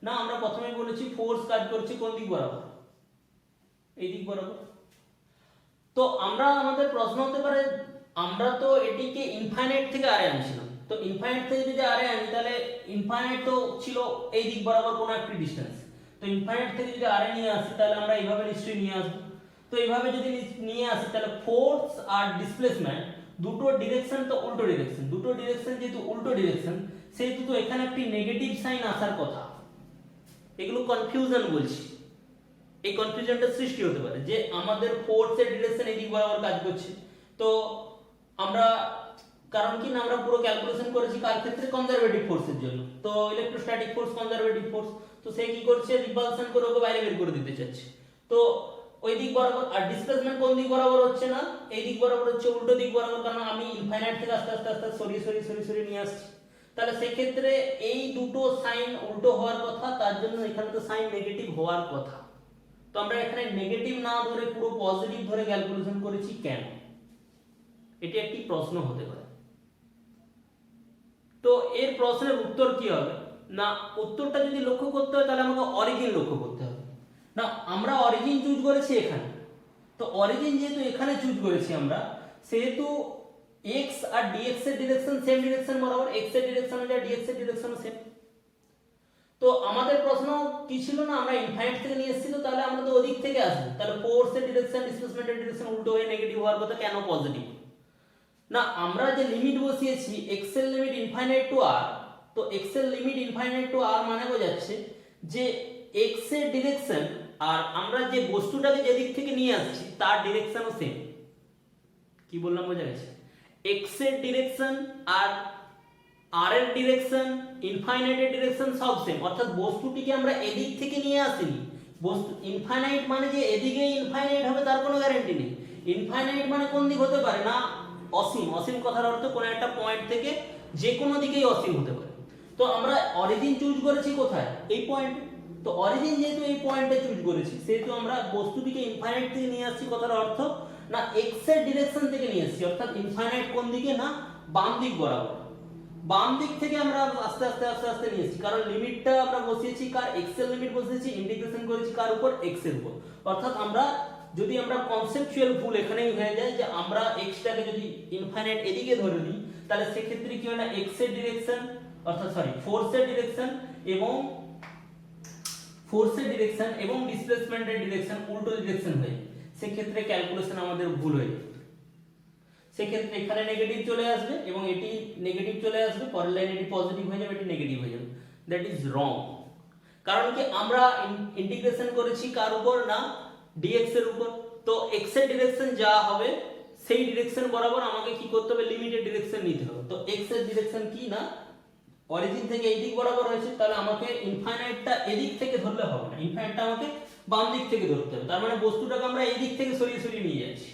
না আমরা প্রথমে বলেছি ফোর্স কাজ করছে কোন দিক বরাবর, এই দিক বরাবর। তো আমরা আমাদের প্রশ্ন হতে পারে, আমরা তো এটিকে ইনফাইনাইট থেকে আরে আনছিলাম, তো ইনফাইনাইট থেকে যদি আরে আনি তাহলে ইনফাইনাইট তো ছিল এই দিক বরাবর কোনো একটা ডিসটেন্স, তো ইনফাইনাইট থেকে যদি আরে নিয়ে আসি তাহলে আমরা এইভাবে নিশ্চয়ই নিয়ে আসবো। তো এইভাবে যদি নিয়ে আসি তাহলে ফোর্স আর ডিসপ্লেসমেন্ট দুটো ডিরেকশন তো উল্টো ডিরেকশন, দুটো ডিরেকশন যেহেতু উল্টো ডিরেকশন সেহেতু তো এখানে একটি নেগেটিভ সাইন আসার কথা। এগুলো কনফিউশন বলছি, এই কনফিউশনটা সৃষ্টি হতে পারে যে আমাদের ফোর্সের ডিরেকশন এই দিক বরাবর কাজ করছে। তো আমরা কারণ কি না আমরা পুরো ক্যালকুলেশন করেছি কার ক্ষেত্রে, কনজারভেটিভ ফোর্সের জন্য। তো ইলেকট্রোস্ট্যাটিক ফোর্স কনজারভেটিভ ফোর্স, তো সে কি করছে, রিপালশন করে ওকে বাইরে বের করে দিতে চাচ্ছে। তো ওই দিক বরাবর, আর ডিসপ্লেসমেন্ট কোন দিক বরাবর হচ্ছে, না এই দিক বরাবর হচ্ছে, উল্টো দিক বরাবর, কারণ আমি ইনফাইনাইট থেকে আস্তে আস্তে আস্তে সরিয়ে নিয়ে আসছি। তাহলে সেই ক্ষেত্রে এই দুটো সাইন উল্টো হওয়ার কথা, তার জন্য এখানে তো সাইন নেগেটিভ হওয়ার কথা। তো আমরা এখানে নেগেটিভ না ধরে পুরো পজিটিভ ধরে ক্যালকুলেশন করেছি কেন, এটি একটি প্রশ্ন হতে পারে। তো এর প্রশ্নের উত্তর কি হবে, না উত্তরটা যদি লক্ষ্য করতে হয় তাহলে আমাকে অরিজিন লক্ষ্য করতে হবে। না আমরা অরিজিন চুজ করেছি এখানে, তো অরিজিন যেহেতু এখানে চুজ করেছি আমরা, সেহেতু x আর dx এর ডিরেকশন সেম ডিরেকশন বরাবর, x এর ডিরেকশন আর dx এর ডিরেকশন সেম। তো আমাদের প্রশ্ন কি ছিল, না আমরা ইনফাইনাইট থেকে নিয়ে এসেছি, তো তাহলে আমরা তো ওদিক থেকে আসবো, তাহলে ফোর্সের ডিরেকশন ডিসপ্লেসমেন্টের ডিরেকশন উল্টো হয়ে নেগেটিভ হওয়ার কথা, কেন পজিটিভ? না আমরা যে লিমিট বসিয়েছি x এর লিমিট ইনফাইনাইট টু r, তো x এর লিমিট ইনফাইনাইট টু r মানে বোঝাচ্ছে যে x এর ডিরেকশন আর আমরা যে বস্তুটাকে যে দিক থেকে নিয়ে আসছি তার ডিরেকশনও সেম। কি কি বললাম বোঝা গেছে? x এর ডিরেকশন আর r এর ডিরেকশন, ইনফাইনাইটের ডিরেকশন সব সেম, অর্থাৎ বস্তুটিকে আমরা এদিক থেকে নিয়ে আসিনি। বস্তু ইনফাইনাইট মানে যে এদিকেই ইনফাইনাইট হবে তার কোনো গ্যারান্টি নেই। ইনফাইনাইট মানে কোন দিক হতে পারে না অসীম। অসীম কথার অর্থ কোনো একটা পয়েন্ট থেকে যে কোনো দিকেই অসীম হতে পারে। তো আমরা অরিজিন চুজ করেছি কোথায়? এই পয়েন্টে। তো অরিজিন যেহেতু এই পয়েন্টে চুজ করেছি, সেহেতু আমরা বস্তুটিকে ইনফাইনাইট থেকে নিয়ে আসছি। কথার অর্থ না x এর ডিরেকশন থেকে নিয়ে আসছি, অর্থাৎ ইনফাইনাইট কোন দিকে না বাম দিক বরাবর। বাম দিক থেকে আমরা আস্তে আস্তে আস্তে আস্তে নিয়ে আসছি, কারণ লিমিটটা আমরা বসিয়েছি কার? x এর লিমিট বসিয়েছি, ইন্টিগ্রেশন করেছি কার উপর? x এর উপর। অর্থাৎ আমরা যদি আমরা কনসেপচুয়াল ভুল এখানেই হয়ে যায় যে আমরা x টাকে যদি ইনফাইনাইট এদিকে ধরে নিই, তাহলে সেক্ষেত্রে কি হয় না x এর ডিরেকশন অর্থাৎ ফোর্সের ডিরেকশন এবং ডিসপ্লেসমেন্টের ডিরেকশন উল্টো ডিরেকশন হয়ে, সেক্ষেত্রে ক্যালকুলেশন আমাদের ভুল হয়ে যায়। সেক্ষেত্রে এখানে নেগেটিভ চলে আসবে এবং এটি নেগেটিভ চলে আসবে, পরের লাইনে এটি পজিটিভ হয়ে যাবে, এটি নেগেটিভ হয়ে যাবে। That is wrong. কারণ কি আমরা ইন্টিগ্রেশন করেছি কার উপর? না dx এর উপর। তো x এর ডিরেকশন যা হবে সেই ডিরেকশন বরাবর আমাকে কি করতে হবে? লিমিটের ডিরেকশন নিতে হবে। তো x এর ডিরেকশন কি না অরিজিন থেকে এই দিক বরাবর হয়েছে, তাহলে আমাকে ইনফাইনাইটটা এদিক থেকে ধরলে হবে না, ইনফাইনাইটটা আমাকে বাম দিক থেকে ধরতে হবে। তার মানে বস্তুটাকে আমরা এই দিক থেকে সরিয়ে সরিয়ে নিয়ে যাচ্ছি,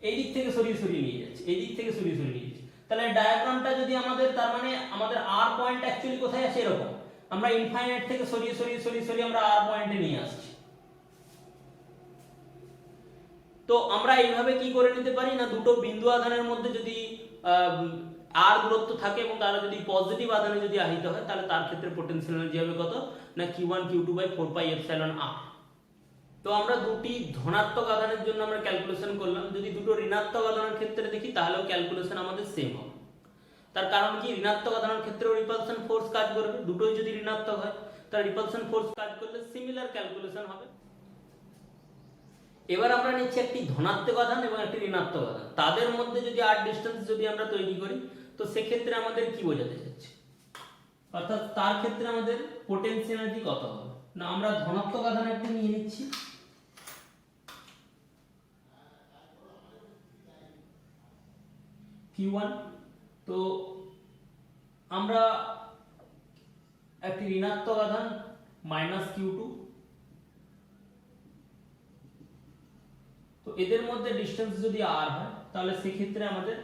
এই দিক থেকে সরিয়ে সরিয়ে নিয়ে যাচ্ছি, এই দিক থেকে সরিয়ে সরিয়ে নিয়ে যাচ্ছি। তাহলে ডায়াগ্রামটা যদি আমাদের, তার মানে আমাদের r পয়েন্ট অ্যাকচুয়ালি কোথায় আছে? এরকম আমরা ইনফাইনাইট থেকে সরিয়ে সরিয়ে সরিয়ে সরিয়ে আমরা r পয়েন্টে নিয়ে আসছি। তো আমরা এইভাবে কি করে নিতে পারি না, দুটো বিন্দু আধানের মধ্যে যদি r দূরত্ব থাকে এবং তারা যদি পজিটিভ আধানে যদি আহিত হয়, তাহলে তার ক্ষেত্রে পটেনশিয়াল এনার্জি হবে কত? না q1 q2/4πε r। তো আমরা দুটি ধনাত্মক আধানের জন্য আমরা ক্যালকুলেশন করলাম। যদি দুটো ঋণাত্মক আধানের ক্ষেত্রে দেখি তাহলেও ক্যালকুলেশন আমাদের সেম হবে। তার কারণ কি? ঋণাত্মক আধানের ক্ষেত্রেও রিপালশন ফোর্স কাজ করবে, দুটোই যদি ঋণাত্মক হয় তাহলে রিপালশন ফোর্স কাজ করলে সিমিলার ক্যালকুলেশন হবে। এবার আমরা নিচ্ছি একটি ধনাত্মক আধান এবং একটি ঋণাত্মক আধান, তাদের মধ্যে যদি r ডিসটেন্স যদি আমরা তৈরি করি, তো সেক্ষেত্রে আমাদের কি বোঝাতে চাচ্ছি? অর্থাৎ তার ক্ষেত্রে আমাদের পোটেনশিয়াল এনার্জি কত হবে? না আমরা ধনাত্মক আধান একটি নিয়ে নিচ্ছি, q1। তো আমরা একটি ঋণাত্মক আধান -q2। তো এদের মধ্যে ডিসটেন্স যদি r হয়, তাহলে সেক্ষেত্রে আমাদের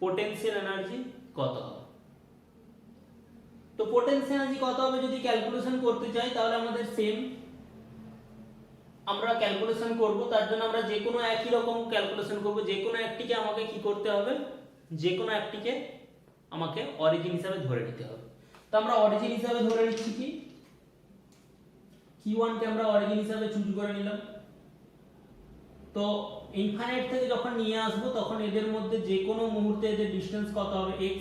পোটেনশিয়াল এনার্জি কত হবে? তো পোটেনশিয়াল এনার্জি কত হবে যদি ক্যালকুলেশন করতে চাই, তাহলে আমাদের সেম আমরা ক্যালকুলেশন করব। তার জন্য আমরা যে কোনো একই রকম ক্যালকুলেশন করব। যে কোনো একটিকে আমাকে কি করতে হবে? যে কোনো একটিকে আমাকে অরিজিন হিসাবে ধরে নিতে হবে। তো আমরা অরিজিন হিসাবে ধরে নিচ্ছি কি q1 কে আমরা অরিজিন হিসাবে চুজ করে নিলাম। তো ইনফাইনাইট থেকে যখন নিয়ে আসবো তখন এদের মধ্যে যে কোনো মুহূর্তে এদের ডিসটেন্স কত হবে? x।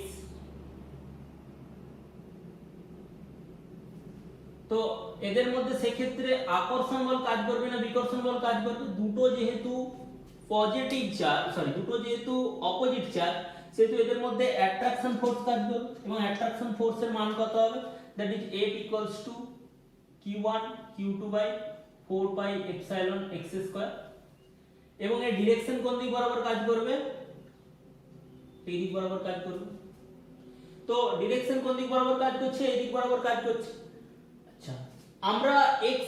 তো এদের মধ্যে সেক্ষেত্রে আকর্ষণ বল কাজ করবে না বিকর্ষণ বল কাজ করবে? দুটো যেহেতু পজিটিভ চার্জ, দুটো যেহেতু অপোজিট চার্জ, সেহেতু এদের মধ্যে অ্যাট্রাকশন ফোর্স কাজ করবে এবং অ্যাট্রাকশন ফোর্সের মান কত হবে? That is F = q1 q2/4πε x²। এবং এর ডিরেকশন কোন দিক বরাবর কাজ করবে? এই দিক বরাবর কাজ করবে। তো ডিরেকশন কোন দিক বরাবর কাজ করছে? এই দিক বরাবর কাজ করছে। আচ্ছা, আমরা x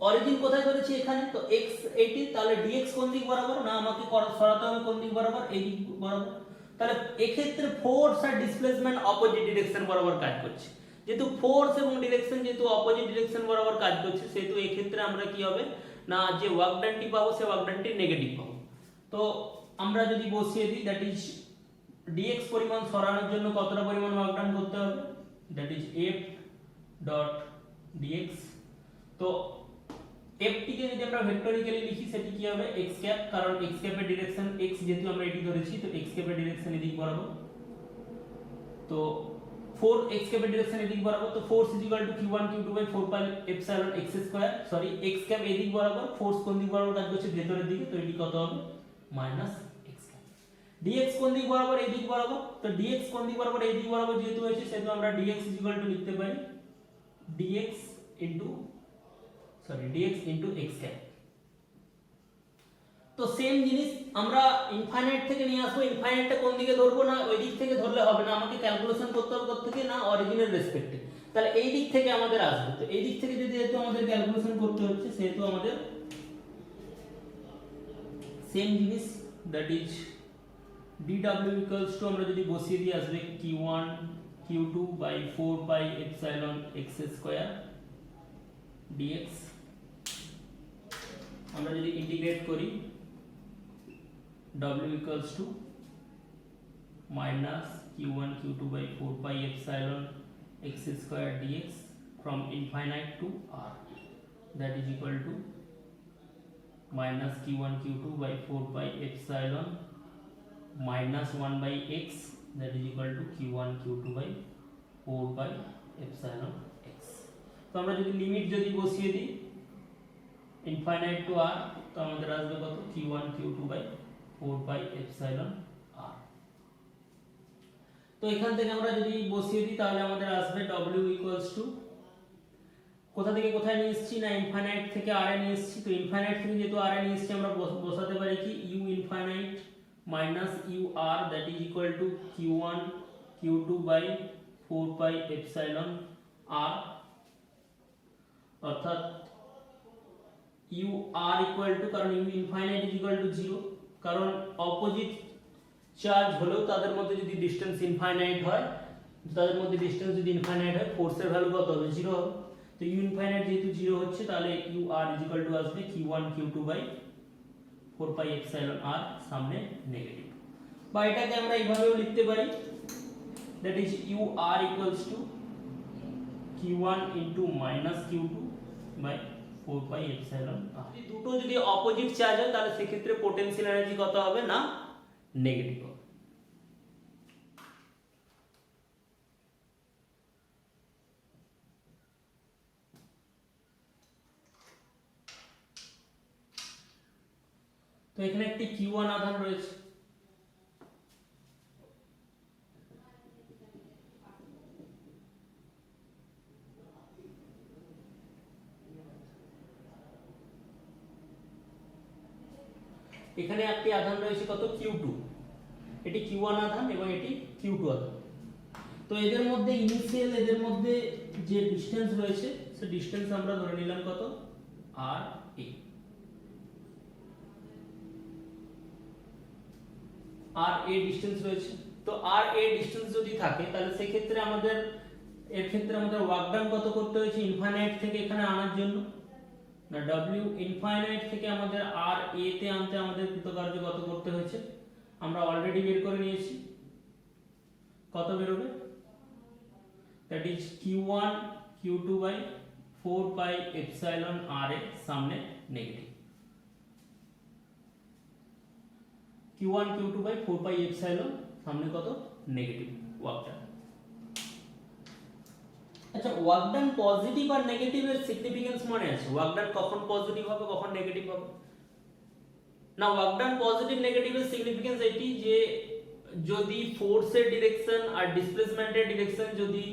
অরিজিন কোথায় ধরেছি? এখানে। তো x এটি, তাহলে dx কোন দিক বরাবর? না আমাকে সরাতে হবে কোন দিক বরাবর? এই দিক বরাবর। তাহলে এক্ষেত্রে ফোর্স আর ডিসপ্লেসমেন্ট অপোজিট ডিরেকশন বরাবর কাজ করছে। যেহেতু ফোর্স এবং ডিরেকশন যেহেতু অপোজিট ডিরেকশন বরাবর কাজ করছে, সেহেতু এই ক্ষেত্রে আমরা কি হবে না যে ওয়ার্ক ডানটি পাবো সে ওয়ার্ক ডানটি নেগেটিভ পাবো। তো আমরা যদি বসিয়ে দিই, দ্যাট ইজ dx পরিমাণ সরানোর জন্য কতটা পরিমাণ ওয়ার্ক ডান করতে হবে? That is F.dx। তো F টিকে যদি আমরা ভেক্টরিক্যালি লিখি সেটি কি হবে? x ক্যাপ, কারণ x ক্যাপের ডিরেকশন x যেহেতু আমরা এটি ধরেছি, তো x ক্যাপের ডিরেকশন এদিক বরাবর। তো 4x ক্যাপের ডিরেকশন এদিক বরাবর। তো force q1 q2/4πε x²। x cap এদিক বরাবর, ফোর্স কোন দিক বরাবর কাজ করছে? ভেতরের দিকে। তো এটি কত হবে? -x cap. dx কোন দিক বরাবর? এই দিক বরাবর। তো dx কোন দিক বরাবর? এই দিক বরাবর যেহেতু হয়েছে, সেহেতু আমরা dx লিখতে পারি dx into x ক্যাপ। তো সেম জিনিস আমরা ইনফাইনাইট থেকে নিয়ে আসবো, ইনফাইনাইটটা কোন দিকে ধরবো, না ওই দিক থেকে ধরলে হবে না, আমাকে ক্যালকুলেশন করতে হবে কোথা থেকে, না অরিজিনের রেসপেক্টে। তাহলে এই দিক থেকে আমাদের আসবে, তো এই দিক থেকে যদি যেহেতু আমাদের ক্যালকুলেশন করতে হচ্ছে সেহেতু আমাদের সেম জিনিস, that is dw equals to আমরা যদি বসিয়ে দিয়ে আসবে q1 q2 by 4 pi epsilon x square dx। আমরা যদি ইন্টিগ্রেট করি w equals to minus q1 q2 by 4 pi epsilon x square dx from infinite to r, that is equal to minus q1 q2 by 4 pi epsilon minus 1 by x, that is equal to q1 q2 by 4 pi epsilon x। তো আমরা যদি limit যদি বসিয়ে দিই infinite to r, তো আমাদের আসবে কত q1 q2 by 4 pi epsilon r। তো এখান থেকে আমরা যদি বসিয়ে দিই তাহলে আমাদের আসবে w equals to কোথা থেকে কোথায় নিয়ে এসেছি, না ইনফাইনাইট থেকে r এ নিয়ে এসেছি। তো ইনফাইনাইট থেকে যেহেতু r এ নিয়ে এসেছি আমরা বসাতে পারি কি u infinite minus u r, that is equal to q1 q2 by 4 pi epsilon r, অর্থাৎ u r equal to, কারণ u infinite is equal to 0, কারণ অপোজিট চার্জ হলেও তাদের মধ্যে যদি ডিসটেন্স ইনফাইনাইট হয়, তাদের মধ্যে ডিসটেন্স যদি ইনফাইনাইট হয় ফোর্সের ভ্যালু কত হবে 0 হবে। তো u ইনফাইনাইট যেহেতু 0 হচ্ছে তাহলে u r is equal to আসবে q1 q2 by 4 pi epsilon r, সামনে নেগেটিভ। বা এটাকে আমরা এইভাবেও লিখতে পারি, that is u r equals to q1 into minus q2 by 4 pi epsilon r। দুটো যদি অপোজিট চার্জ হয় তাহলে সেক্ষেত্রে পোটেনশিয়াল এনার্জি কত হবে, না নেগেটিভ হবে। তো এখানে একটি q1 আধান রয়েছে, এখানে একটি আধান রয়েছে কত q2, এটি q1 আধান এবং এটি q2 আধান। তো এদের মধ্যে ইনিশিয়াল, এদের মধ্যে যে ডিসটেন্স রয়েছে সে ডিসটেন্স আমরা ধরে নিলাম কত r a। r a distance রয়েছে, তো r a ডিসটেন্স যদি থাকে তাহলে সেই ক্ষেত্রে আমাদের এর ক্ষেত্রে আমাদের ওয়ার্ক ডান কত করতে হয়েছে ইনফাইনাইট থেকে এখানে আনার জন্য, না w ইনফাইনাইট থেকে আমাদের r a তে আনতে আমাদের কৃতকার্য কত করতে হয়েছে আমরা অলরেডি বের করে নিয়েছি, কত বেরোবে, that is q1 q2 by 4 pi epsilon r a, সামনে negative, q1 q2 by 4 pi epsilon, সামনে কত নেগেটিভ ওয়ার্ক ডান। আচ্ছা, ওয়ার্ক ডান পজিটিভ আর নেগেটিভের সিগনিফিকেন্স মনে আছে? ওয়ার্ক ডান কখন পজিটিভ হবে কখন নেগেটিভ হবে? না, ওয়ার্ক ডান পজিটিভ নেগেটিভের সিগনিফিকেন্স এটি যে যদি ফোর্সের ডিরেকশন আর ডিসপ্লেসমেন্টের ডিরেকশন যদি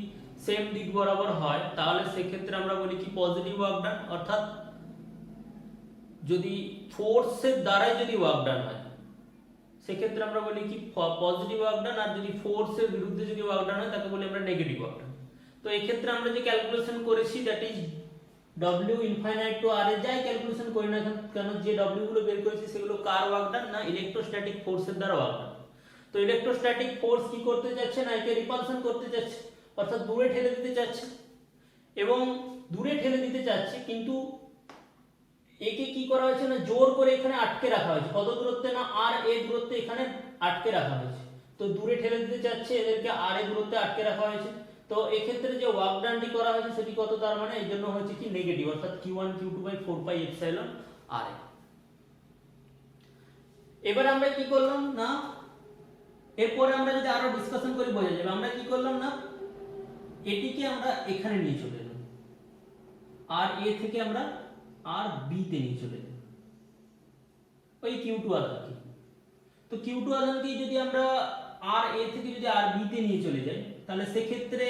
সেম দিক বরাবর হয় তাহলে সেক্ষেত্রে আমরা বলি কি পজিটিভ ওয়ার্ক ডান, অর্থাৎ যদি ফোর্সের দ্বারাই যদি ওয়ার্ক ডান হয় সেক্ষেত্রে আমরা বলি কি পজিটিভ ওয়ার্ক ডান, আর যদি ফোর্সের বিরুদ্ধে যদি ওয়ার্ক ডান হয় তাকে বলি আমরা নেগেটিভ ওয়ার্ক ডান। তো এই ক্ষেত্রে আমরা যে ক্যালকুলেশন করেছি that is w infinite to r এ যাই ক্যালকুলেশন করি না কেন যে w গুলো বের করেছি সেগুলো কার ওয়ার্ক ডান, না ইলেকট্রোস্ট্যাটিক ফোর্সের দ্বারা ওয়ার্ক ডান। তো ইলেকট্রোস্ট্যাটিক ফোর্স কি করতে যাচ্ছে, না একে রিপালশন করতে যাচ্ছে, অর্থাৎ দূরে ঠেলে দিতে যাচ্ছে, এবং দূরে ঠেলে দিতে যাচ্ছে কিন্তু একে কি করা হয়েছে, না জোর করে এখানে আটকে রাখা হয়েছে, কত দূরত্বে, না r a দূরত্বে এখানে আটকে রাখা হয়েছে। তো দূরে ঠেলে দিতে যাচ্ছে, এদেরকে r a দূরত্বে আটকে রাখা হয়েছে। তো এই ক্ষেত্রে যে ওয়ার্ক ডানটি করা হয়েছে সেটি কত, তার মানে এই জন্য হচ্ছে কি নেগেটিভ, অর্থাৎ q1 q2 by 4 pi epsilon r a। এবার আমরা কি করলাম, না এরপরে আমরা যদি আরো ডিসকাশন করি বোঝা যাবে, আমরা কি করলাম, না এটিকে আমরা এখানে নিয়ে চলে এলাম, আর a থেকে আমরা আর b তে নিয়ে চলে এলাম ওই q2 আধানকে। তো q2 আধানকে যদি আমরা আর a থেকে যদি আর b তে নিয়ে চলে যাই তাহলে সেক্ষেত্রে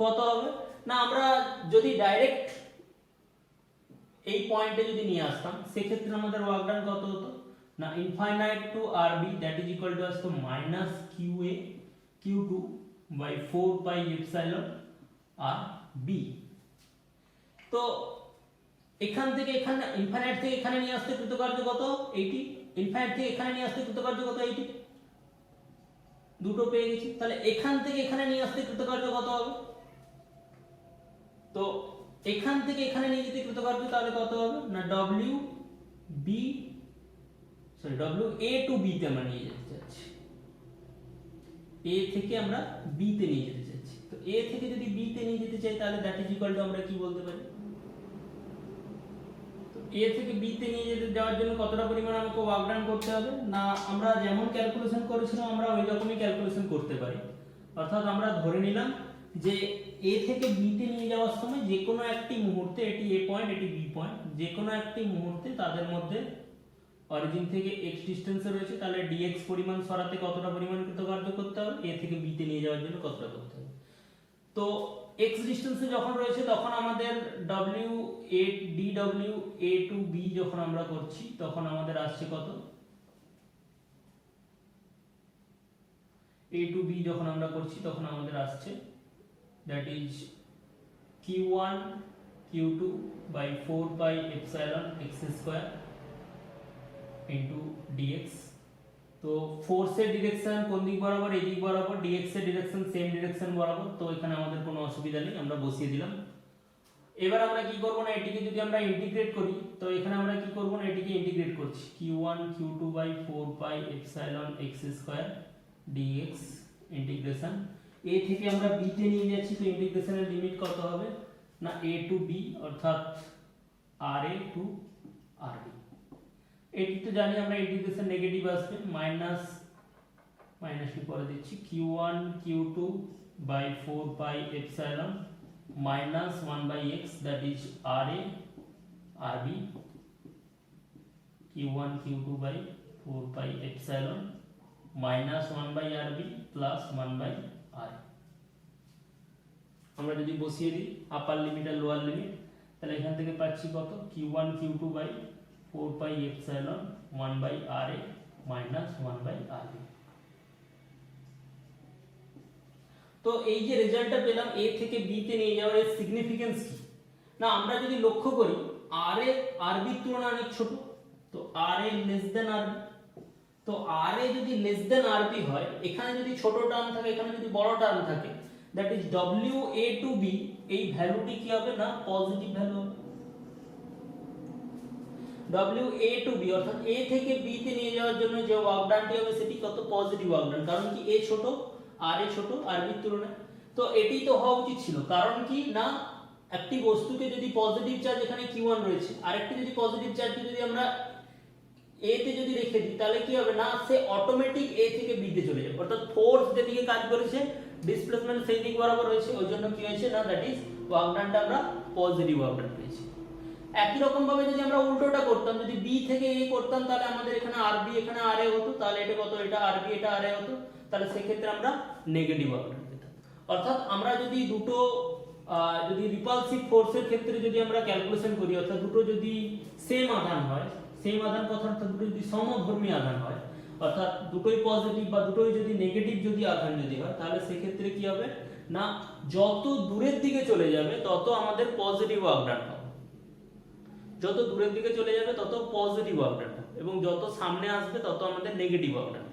কত হবে, না আমরা যদি ডাইরেক্ট এই পয়েন্টে যদি নিয়ে আসতাম সেক্ষেত্রে আমাদের ওয়ার্ক ডান কত হতো, না infinite to RB that is equal to আসতো minus Q A Q two by 4 pi epsilon R B. তো এখান থেকে এখানে ইনফাইনাইট থেকে এখানে নিয়ে আসতে কৃতকার্য কত 80, ইনফাইনাইট থেকে এখানে নিয়ে আসতে কৃতকার্য কত 80, দুটো পেয়ে গেছি। তাহলে এখান থেকে এখানে নিয়ে আসতে কৃতকার্য কত হবে? তো এখান থেকে এখানে নিয়ে যেতে কৃতকার্য তাহলে কত হবে না W B sorry W A to B তে আমরা নিয়ে যেতে চাচ্ছি, এ থেকে আমরা বি তে নিয়ে যেতে চাচ্ছি। তো এ থেকে যদি বি তে নিয়ে যেতে চাই তাহলে দ্যাট ইজ ইকুয়াল টু আমরা কি বলতে পারি, তো এ থেকে বি তে নিয়ে যেতে যাওয়ার জন্য কতটা পরিমাণ আমাকে ওয়ার্ক ডান করতে হবে না আমরা যেমন ক্যালকুলেশন করেছিলাম আমরা ওই রকমই ক্যালকুলেশন করতে পারি। অর্থাৎ আমরা ধরে নিলাম যে এ থেকে বি তে নিয়ে যাওয়ার সময় যে কোনো একটি মুহূর্তে, এটি এ পয়েন্ট এটি বি পয়েন্ট, যে কোনো একটি মুহূর্তে তাদের মধ্যে অরিজিন থেকে x ডিসটেন্সে রয়েছে, তাহলে dx পরিমাণ সরাতে কতটা পরিমাণ কৃতকার্য করতে হবে, a থেকে b তে নিয়ে যাওয়ার জন্য কতটা করতে হবে। তো x ডিসটেন্সে যখন রয়েছে তখন আমাদের w a dw a to b যখন আমরা করছি তখন আমাদের আসছে কত, a to b যখন আমরা করছি তখন আমাদের আসছে that is q1 q2 by 4 pi epsilon x square into dx। তো ফোর্সের ডিরেকশন কোন দিক বরাবর, এই দিক বরাবর, dx এর ডিরেকশন সেম ডিরেকশন বরাবর। তো এখানে আমাদের কোনো অসুবিধা নেই, আমরা বসিয়ে দিলাম। এবার আমরা কি করব না এটিকে যদি আমরা ইন্টিগ্রেট করি, তো এখানে আমরা কি করব না এটিকে ইন্টিগ্রেট করছি q1 q2 by 4 pi epsilon x square dx integration a থেকে আমরা b তে নিয়ে যাচ্ছি। তো ইন্টিগ্রেশনের লিমিট কত হবে না a to b অর্থাৎ ra to rb। এটি তো জানি আমরা ইন্টিগ্রেশন নেগেটিভ আসবে, মাইনাস কি পরে দিচ্ছি q1 q2 by 4 pi epsilon minus 1 by x that is ra rb q1 q2 by 4 pi epsilon minus 1 by rb plus 1 by r। আমরা যদি বসিয়ে দিই আপার লিমিট আর লোয়ার লিমিট, তাহলে এখান থেকে পাচ্ছি কত q1 q2 by 4 pi epsilon 1 by ra minus 1 by rb। তো এই যে রেজাল্টটা পেলাম a থেকে b তে নিয়ে যাওয়ার এর সিগনিফিকেন্স কি না, আমরা যদি লক্ষ্য করি ra rb এর তুলনায় অনেক ছোট, তো ra লেস দেন rb। তো ra যদি লেস দেন rb হয়, এখানে যদি ছোট টার্ম থাকে এখানে যদি বড় টার্ম থাকে, that is w a to b এই ভ্যালুটি কি হবে না পজিটিভ ভ্যালু হবে। w a to b অর্থাৎ a থেকে b তে নিয়ে যাওয়ার জন্য যে ওয়ার্ক ডানটি হবে সেটি কত পজিটিভ ওয়ার্ক ডান, কারণ কি a ছোট ra ছোট rb এর তুলনায়। তো এটি তো হওয়া উচিত ছিল, কারণ কি না একটি বস্তুকে যদি পজিটিভ চার্জ এখানে q1 রয়েছে, আরেকটি যদি পজিটিভ চার্জকে যদি আমরা a তে যদি রেখে দিই তাহলে কি হবে না সে অটোমেটিক a থেকে b তে চলে যাবে। অর্থাৎ ফোর্স যেদিকে কাজ করেছে ডিসপ্লেসমেন্ট সেই দিক বরাবর রয়েছে, ওই জন্য কি হয়েছে না দ্যাট ইজ ওয়ার্ক ডানটা আমরা পজিটিভ ওয়ার্ক ডান পেয়েছি। একই রকম ভাবে যদি আমরা উল্টোটা করতাম, যদি b থেকে a করতাম তাহলে আমাদের এখানে rb এখানে ra হতো, তাহলে এটা কত এটা rb এটা ra হতো, তাহলে সেই ক্ষেত্রে আমরা নেগেটিভ ওয়ার্ক ডান পেতাম। অর্থাৎ আমরা যদি দুটো যদি রিপালসিভ ফোর্সের ক্ষেত্রে যদি আমরা ক্যালকুলেশন করি, অর্থাৎ দুটো যদি সেম আধান হয়, সেম আধান কথা অর্থাৎ দুটো যদি সমধর্মী আধান হয়, অর্থাৎ দুটোই পজিটিভ বা দুটোই যদি নেগেটিভ যদি আধান যদি হয়, তাহলে সেই ক্ষেত্রে কি হবে না যত দূরের দিকে চলে যাবে তত আমাদের পজিটিভ ওয়ার্ক ডান হবে, যত দূরের দিকে চলে যাবে তত পজিটিভ ওয়ার্ক ডান হবে, এবং যত সামনে আসবে তত আমাদের নেগেটিভ ওয়ার্ক ডান হবে।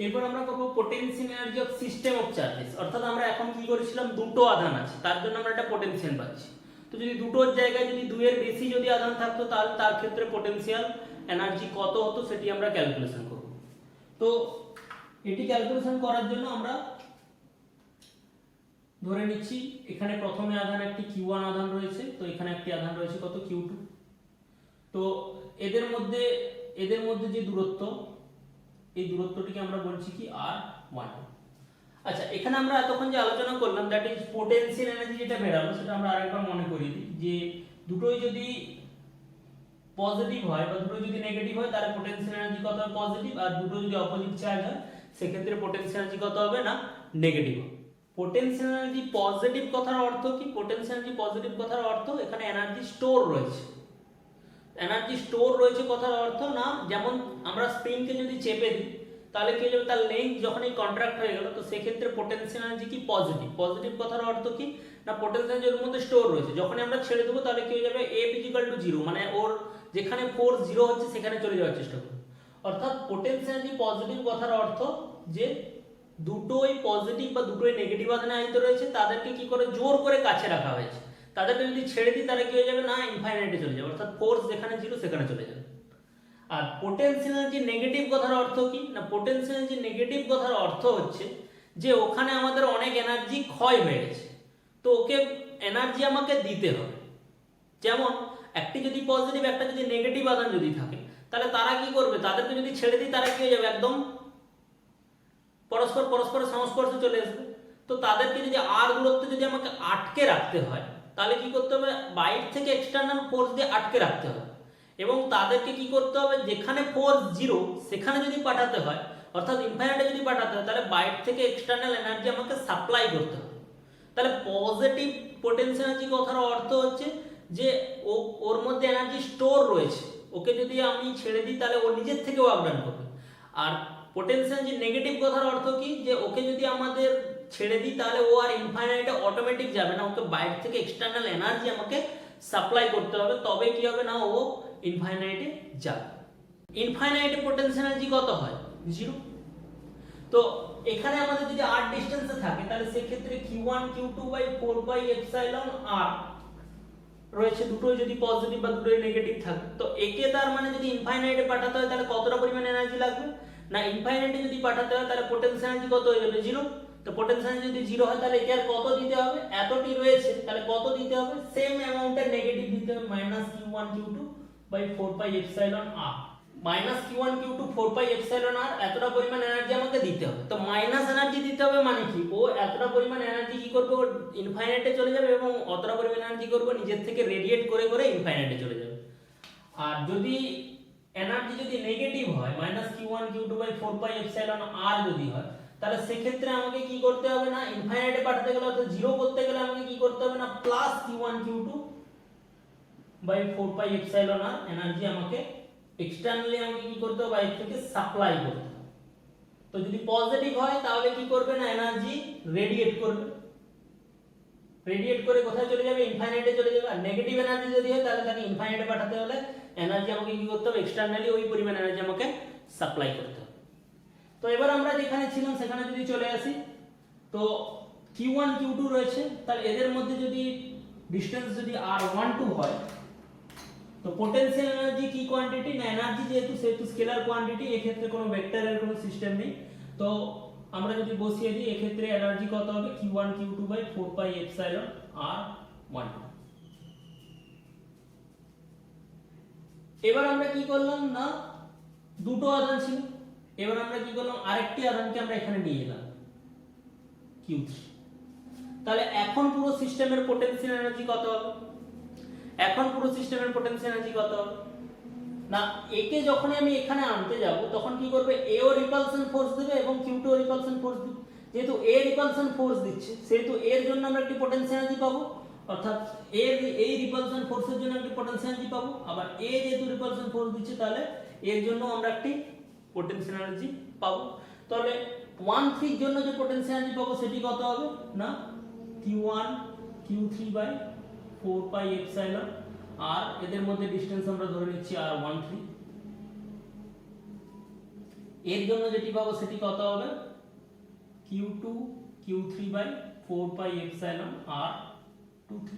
এরপর আমরা করব potential energy of system of charges. অর্থাৎ আমরা এখন কি করেছিলাম দুটো আধান আছে তার জন্য আমরা একটা পোটেনশিয়াল পাচ্ছি। তো যদি দুটোর জায়গায় যদি দুইয়ের বেশি যদি আধান থাকতো তাহলে তার ক্ষেত্রে পোটেনশিয়াল এনার্জি কত হতো সেটি আমরা ক্যালকুলেশন করব। তো এটি ক্যালকুলেশন করার জন্য আমরা ধরে নিচ্ছি এখানে প্রথমে আধান একটি q1 আধান রয়েছে, তো এখানে একটি আধান রয়েছে কত q2। তো এদের মধ্যে যে দূরত্ব, এই দূরত্বটিকে আমরা বলছি কি r1। আচ্ছা, এখানে আমরা এতক্ষণ যে আলোচনা করলাম দ্যাট ইজ পোটেনশিয়াল এনার্জি যেটা বেরালো সেটা আমরা আরেকবার মনে করিয়ে দিই যে দুটোই যদি পজিটিভ হয় বা দুটোই যদি নেগেটিভ হয় তাহলে পোটেনশিয়াল এনার্জি কত হবে পজিটিভ, আর দুটো যদি অপোজিট চার্জ হয় সেক্ষেত্রে পোটেনশিয়াল এনার্জি কত হবে না নেগেটিভ। পোটেনশিয়াল এনার্জি পজিটিভ কথার অর্থ কি? পোটেনশিয়াল এনার্জি পজিটিভ কথার অর্থ এখানে এনার্জি স্টোর রয়েছে। এনার্জি স্টোর রয়েছে কথার অর্থ না, যেমন আমরা স্প্রিংকে যদি চেপে দিই তাহলে কি হয়ে যাবে, তার লেন্থ যখন এই কন্ট্রাক্ট হয়ে গেল, তো সেক্ষেত্রে পোটেনশিয়াল এনার্জি কি পজিটিভ। পজিটিভ কথার অর্থ কি না, পোটেনশিয়াল এনার্জি ওর মধ্যে স্টোর রয়েছে, যখন আমরা ছেড়ে দেবো তাহলে কি হয়ে যাবে, F = 0, মানে ওর যেখানে ফোর্স 0 হচ্ছে সেখানে চলে যাওয়ার চেষ্টা করবে। অর্থাৎ পোটেনশিয়াল এনার্জি পজিটিভ কথার অর্থ যে দুটোই পজিটিভ বা দুটোই নেগেটিভ আধানে আহিত রয়েছে, তাদেরকে কি করে জোর করে কাছে রাখা হয়েছে। তাদেরকে যদি ছেড়ে দিই তাহলে কি হয়ে যাবে না ইনফাইনাইটে চলে যাবে, অর্থাৎ ফোর্স যেখানে 0 সেখানে চলে যাবে। আর পোটেনশিয়াল এনার্জি নেগেটিভ কথার অর্থ কি না, পোটেনশিয়াল এনার্জি নেগেটিভ কথার অর্থ হচ্ছে যে ওখানে আমাদের অনেক এনার্জি ক্ষয় হয়ে গেছে, তো ওকে এনার্জি আমাকে দিতে হবে। যেমন একটি যদি পজিটিভ একটা যদি নেগেটিভ আধান যদি থাকে, তাহলে তারা কি করবে, তাদেরকে যদি ছেড়ে দিই তারা কি হয়ে যাবে, একদম পরস্পরের সংস্পর্শে চলে আসবে। তো তাদেরকে যদি আর দূরত্বে যদি আমাকে আটকে রাখতে হয়, তাহলে কি করতে হবে, বাইরে থেকে এক্সটার্নাল ফোর্স দিয়ে আটকে রাখতে হবে, এবং তাদেরকে কি করতে হবে, যেখানে ফোর্স 0 সেখানে যদি পাঠাতে হয়, অর্থাৎ ইনফাইনাইটে যদি পাঠাতে হয়, তাহলে বাইরে থেকে এক্সটার্নাল এনার্জি আমাকে সাপ্লাই করতে হবে। তাহলে পজিটিভ পোটেনশিয়াল এনার্জি কথার অর্থ হচ্ছে যে ওর মধ্যে এনার্জি স্টোর রয়েছে, ওকে যদি আমি ছেড়ে দিই তাহলে ও নিজের থেকে ওয়ার্ক ডান করবে। আর পোটেনশিয়াল এনার্জি নেগেটিভ কথার অর্থ কি, যে ওকে যদি আমাদের ছেড়ে দিই তাহলে ও আর ইনফাইনাইটে অটোমেটিক যাবে না, ওকে বাইরে থেকে এক্সটার্নাল এনার্জি আমাকে সাপ্লাই করতে হবে, তবে কি হবে না ও ইনফাইনাইটে যাবে। ইনফাইনাইটে পোটেনশিয়াল এনার্জি কত হয়, 0। তো এখানে আমাদের যদি r ডিসটেন্সে থাকে তাহলে সেক্ষেত্রে q1 q2/4πε r রয়েছে, দুটোই যদি পজিটিভ বা দুটোই নেগেটিভ থাকে। তো একে তার মানে যদি ইনফাইনাইটে পাঠাতে হয় তাহলে কতটা পরিমাণ এনার্জি লাগবে না, ইনফাইনাইটে যদি পাঠাতে হয় তাহলে পোটেনশিয়াল এনার্জি কত হয়ে যাবে, 0। তো পোটেনশিয়াল এনার্জি যদি 0 হয় তাহলে একে আর কত দিতে হবে, এতটি রয়েছে তাহলে কত দিতে হবে, সেম অ্যামাউন্টের নেগেটিভ দিতে হবে, -q1 q2/4πε r -q1 q2/4πε r এতটা পরিমাণ এনার্জি আমাকে দিতে হবে। তো মাইনাস এনার্জি দিতে হবে মানে কি, ও এতটা পরিমাণ এনার্জি কি করবে, ও ইনফাইনাইটে চলে যাবে এবং অতটা পরিমাণ এনার্জি করবে নিজের থেকে রেডিয়েট করে করে ইনফাইনাইটে চলে যাবে। আর যদি এনার্জি যদি নেগেটিভ হয়, -q1 q2/4πε r যদি হয়, তাহলে সেক্ষেত্রে আমাকে কি করতে হবে না, ইনফাইনাইটে পাঠাতে গেলে অর্থাৎ 0 করতে গেলে আমাকে কি করতে হবে না, +q1 q2/4πε r এনার্জি আমাকে এক্সটার্নালি আমাকে কি করতে হবে, বাইরে থেকে সাপ্লাই করতে হবে। তো যদি পজিটিভ হয় তাহলে কি করবে না, এনার্জি রেডিয়েট করবে, রেডিয়েট করে কোথায় চলে যাবে, ইনফাইনাইটে চলে যাবে। আর নেগেটিভ এনার্জি যদি হয় তাহলে তাকে ইনফাইনাইটে পাঠাতে হলে এনার্জি আমাকে কি করতে হবে, এক্সটার্নালি ওই পরিমাণ এনার্জি আমাকে সাপ্লাই করতে হবে। তো এবার আমরা যেখানে ছিলাম সেখানে যদি চলে আসি, তো q1 q2 রয়েছে, তাহলে এদের মধ্যে যদি ডিসটেন্স যদি r12 হয়, তো পোটেনশিয়াল এনার্জি কি কোয়ান্টিটি না, এনার্জি যেহেতু সেহেতু স্কেলার কোয়ান্টিটি, এই ক্ষেত্রে কোনো ভেক্টরের কোনো সিস্টেম নেই। তো আমরা যদি বসিয়ে দিই এক্ষেত্রে এনার্জি কত হবে, q1 q2/4πε r12। এবার আমরা কি করলাম না, দুটো আধান ছিল, এবার আমরা কি করলাম, আরেকটি আধানকে আমরা এখানে নিয়ে এলাম q3। তাহলে এখন পুরো সিস্টেমের পোটেনশিয়াল এনার্জি কত হবে, এখন পুরো সিস্টেমের পোটেনশিয়াল এনার্জি কত হবে না, একে যখন আমি এখানে আনতে যাব তখন কি করবে, এ ও রিপালশন ফোর্স দেবে এবং q2 ও রিপালশন ফোর্স দিবে। যেহেতু এ রিপালশন ফোর্স দিচ্ছে সেহেতু এর জন্য আমরা একটি পোটেনশিয়াল এনার্জি পাবো, অর্থাৎ এই রিপালশন ফোর্সের জন্য একটি পোটেনশিয়াল এনার্জি পাবো। আবার এ যেহেতু রিপালশন ফোর্স দিচ্ছে তাহলে এর জন্য আমরা একটি পোটেনশিয়াল এনার্জি পাবো। তাহলে 1-3 এর জন্য যে পোটেনশিয়াল এনার্জি পাবো সেটি কত হবে না, q1 q3/4πε, আর এদের মধ্যে ডিসটেন্স আমরা ধরে নিচ্ছি r13। এর জন্য যেটি পাবো সেটি কত হবে, q2 q3/4πε r23।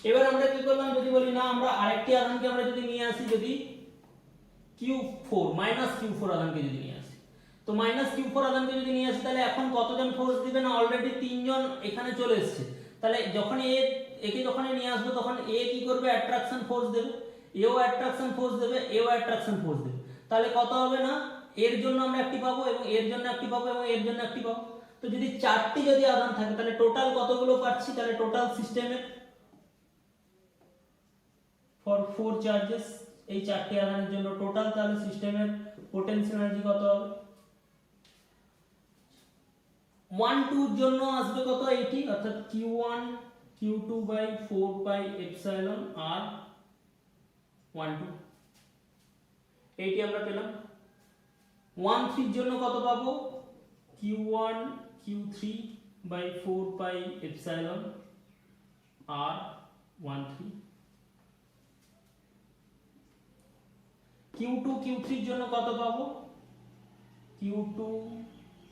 এবার আমরা কি করলাম, যদি বলি না আমরা আরেকটি আধানকে আমরা যদি নিয়ে আসি, যদি q4 -q4 আধানকে যদি নিয়ে আসি, তো -q4 আধানকে যদি নিয়ে আসি তাহলে এখন কতজন ফোর্স দিবে না, অলরেডি 3 জন এখানে চলে এসেছে। তাহলে যখন একে যখন নিয়ে আসবো তখন এ কি করবে, অ্যাট্রাকশন ফোর্স দেবে, এও অ্যাট্রাকশন ফোর্স দেবে, এও অ্যাট্রাকশন ফোর্স দেবে। তাহলে কত হবে না, এর জন্য আমরা একটি পাবো এবং এর জন্য একটি পাবো এবং এর জন্য একটি পাবো। তো যদি 4টি যদি আধান থাকে তাহলে টোটাল কতগুলো পাচ্ছি, তাহলে টোটাল সিস্টেমের ফর 4 চার্জেস, এই 4টি আধানের জন্য টোটাল তাহলে সিস্টেমের পোটেনশিয়াল এনার্জি কত হবে 1 2 এর জন্য আসবে কত 80, অর্থাৎ q1 q2 by 4 pi epsilon r 1 2, এইটি আমরা পেলাম। 1 3 এর জন্য কত পাবো, q1 q3 by 4 pi epsilon r 1 3। q2 q3 এর জন্য কত পাবো, q2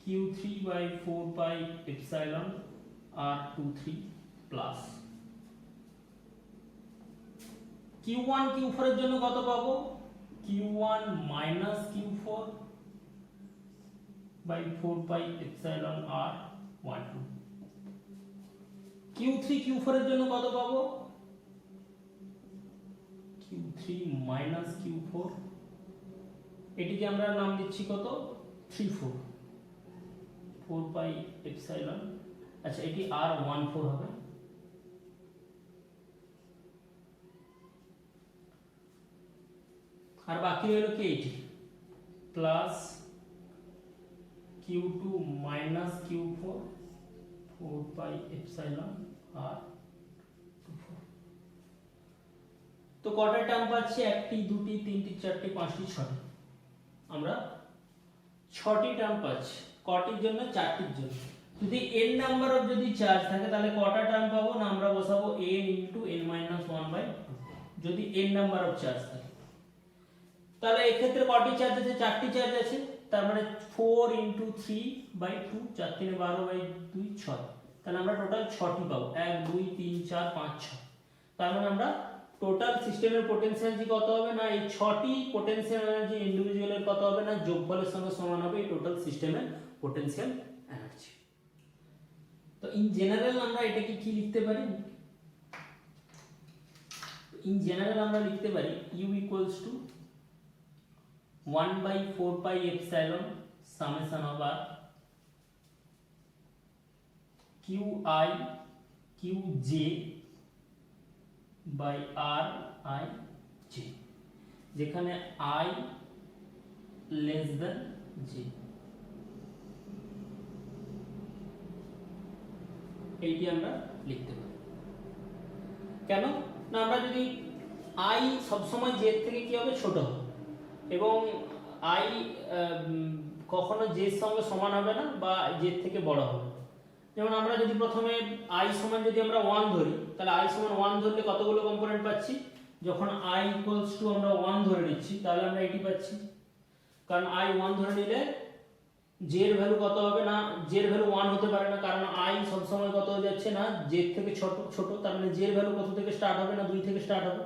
q3 by 4 pi epsilon r 2 3 plus q1 q4 এর জন্য কত পাবো, q1 minus q4 by 4 pi epsilon r 1 2। q3 q4 এর জন্য কত পাবো, q3 মাইনাস q4, এটিকে আমরা নাম দিচ্ছি কত 3 4 4 পাই এপসাইলন, আচ্ছা এটি r 1 4 হবে। আর বাকি রইল কি এইটি plus q2 minus q4 4 pi epsilon r 2 4। তো কটা টার্ম পাচ্ছি, একটি দুটি তিনটি চারটি পাঁচটি ছটি, আমরা 6টি টার্ম পাচ্ছি। কটির জন্য, 4টির জন্য। যদি n নাম্বার অফ যদি চার্জ থাকে তাহলে কটা টার্ম পাবো না, আমরা বসাবো n ইনটু n মাইনাস 1/2 যদি n নাম্বার অফ চার্জ থাকে। তাহলে এই ক্ষেত্রে কটি চার্জ আছে, 4টি চার্জ আছে, তার মানে 4 ইনটু 3/2, 4 3 12/2 6, তাহলে আমরা টোটাল 6টি পাবো, 1 2 3 4 5 6। তার মানে আমরা টোটাল সিস্টেমের পোটেনশিয়াল এনার্জি কত হবে না, এই 6টি পোটেনশিয়াল এনার্জি ইন্ডিভিজুয়ালের কত হবে না, যোগফলের সঙ্গে সমান হবে এই টোটাল সিস্টেমের পোটেনশিয়াল এনার্জি। তো ইন জেনারেল আমরা এটাকে কি লিখতে পারি, ইন জেনারেল আমরা লিখতে পারি u equals to 1/4 pi epsilon summation of r qi qj by r i j, যেখানে i লেস দেন j। এইটি আমরা লিখতে পারি। কেন না, আমরা যদি i সবসময় j এর থেকে কি হবে ছোট হবে এবং i কখনো j এর সঙ্গে সমান হবে না বা j এর থেকে বড় হবে। যেমন আমরা যদি প্রথমে i সমান যদি আমরা 1 ধরি, তাহলে i সমান 1 ধরলে কতগুলো কম্পোনেন্ট পাচ্ছি, যখন i ইকুয়ালস টু আমরা 1 ধরে নিচ্ছি তাহলে আমরা এটি পাচ্ছি। কারণ i 1 ধরে নিলে j এর ভ্যালু কত হবে না, j এর ভ্যালু 1 হতে পারে না, কারণ i সব সময় কত হয়ে যাচ্ছে না j এর থেকে ছোট, তার মানে j এর ভ্যালু কত থেকে স্টার্ট হবে না, 2 থেকে স্টার্ট হবে।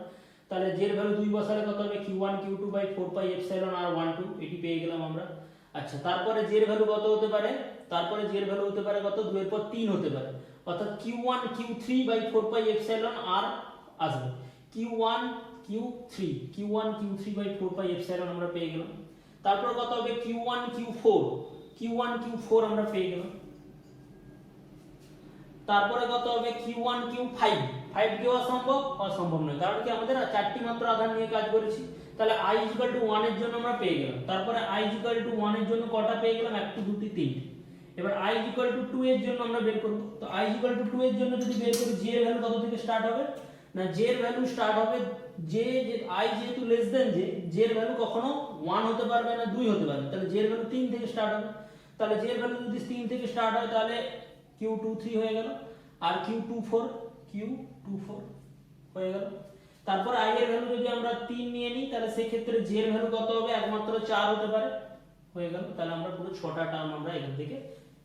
তাহলে j এর ভ্যালু 2 বসালে কত হবে, q1 q2 by 4 pi epsilon r 1 2, এটি পেয়ে গেলাম আমরা। আচ্ছা তারপরে j এর ভ্যালু কত হতে পারে, তারপরে j এর ভ্যালু হতে পারে কত, 2 এর পর 3 হতে পারে, অর্থাৎ q1 q3 by 4 pi epsilon r আসবে। q1 q3 by 4 pi epsilon আমরা পেয়ে গেলাম। তারপর কত হবে q1 q4 আমরা পেয়ে গেলাম। তারপরে কত হবে q1 q5, 5 কি অসম্ভব নয়, কারণ কি আমাদের 4টি মাত্র আধান নিয়ে কাজ করেছি। তাহলে i 1 এর জন্য আমরা পেয়ে গেলাম। তারপরে i 1 এর জন্য কটা পেয়ে গেলাম, 1 2 3। এবার i 2 এর জন্য আমরা বের করব। তো i 2 এর জন্য যদি বের করি, j এর ভ্যালু কত থেকে স্টার্ট হবে না, j এর ভ্যালু স্টার্ট হবে j i যেহেতু লেস দেন j এর ভ্যালু কখনো 1 হতে পারবে না, 2 হতে পারবে, তাহলে j এর ভ্যালু 3 থেকে স্টার্ট হবে। তাহলে j এর ভ্যালু যদি 3 থেকে স্টার্ট হয় তাহলে q23 হয়ে গেল, আর q24 হয়ে গেল। তারপর i এর ভ্যালু যদি আমরা 3 নিয়ে নিই তাহলে সেই ক্ষেত্রে j এর ভ্যালু কত হবে, একমাত্র 4 হতে পারে, হয়ে গেল। তাহলে আমরা পুরো 6টা টার্ম আমরা এখান থেকে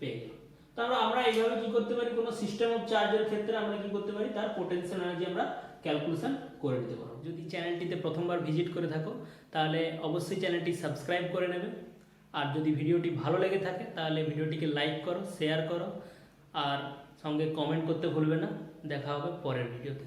পেয়ে গেলাম। তাহলে আমরা এইভাবে কি করতে পারি, কোনো সিস্টেম অফ চার্জের ক্ষেত্রে আমরা কি করতে পারি, তার পোটেনশিয়াল এনার্জি আমরা ক্যালকুলেশন করে নিতে পারবো। যদি চ্যানেলটিতে প্রথমবার ভিজিট করে থাকো তাহলে অবশ্যই চ্যানেলটি সাবস্ক্রাইব করে নেবে, আর যদি ভিডিওটি ভালো লেগে থাকে তাহলে ভিডিওটিকে লাইক করো, শেয়ার করো, আর সঙ্গে কমেন্ট করতে ভুলবে না। দেখা হবে পরের ভিডিওতে।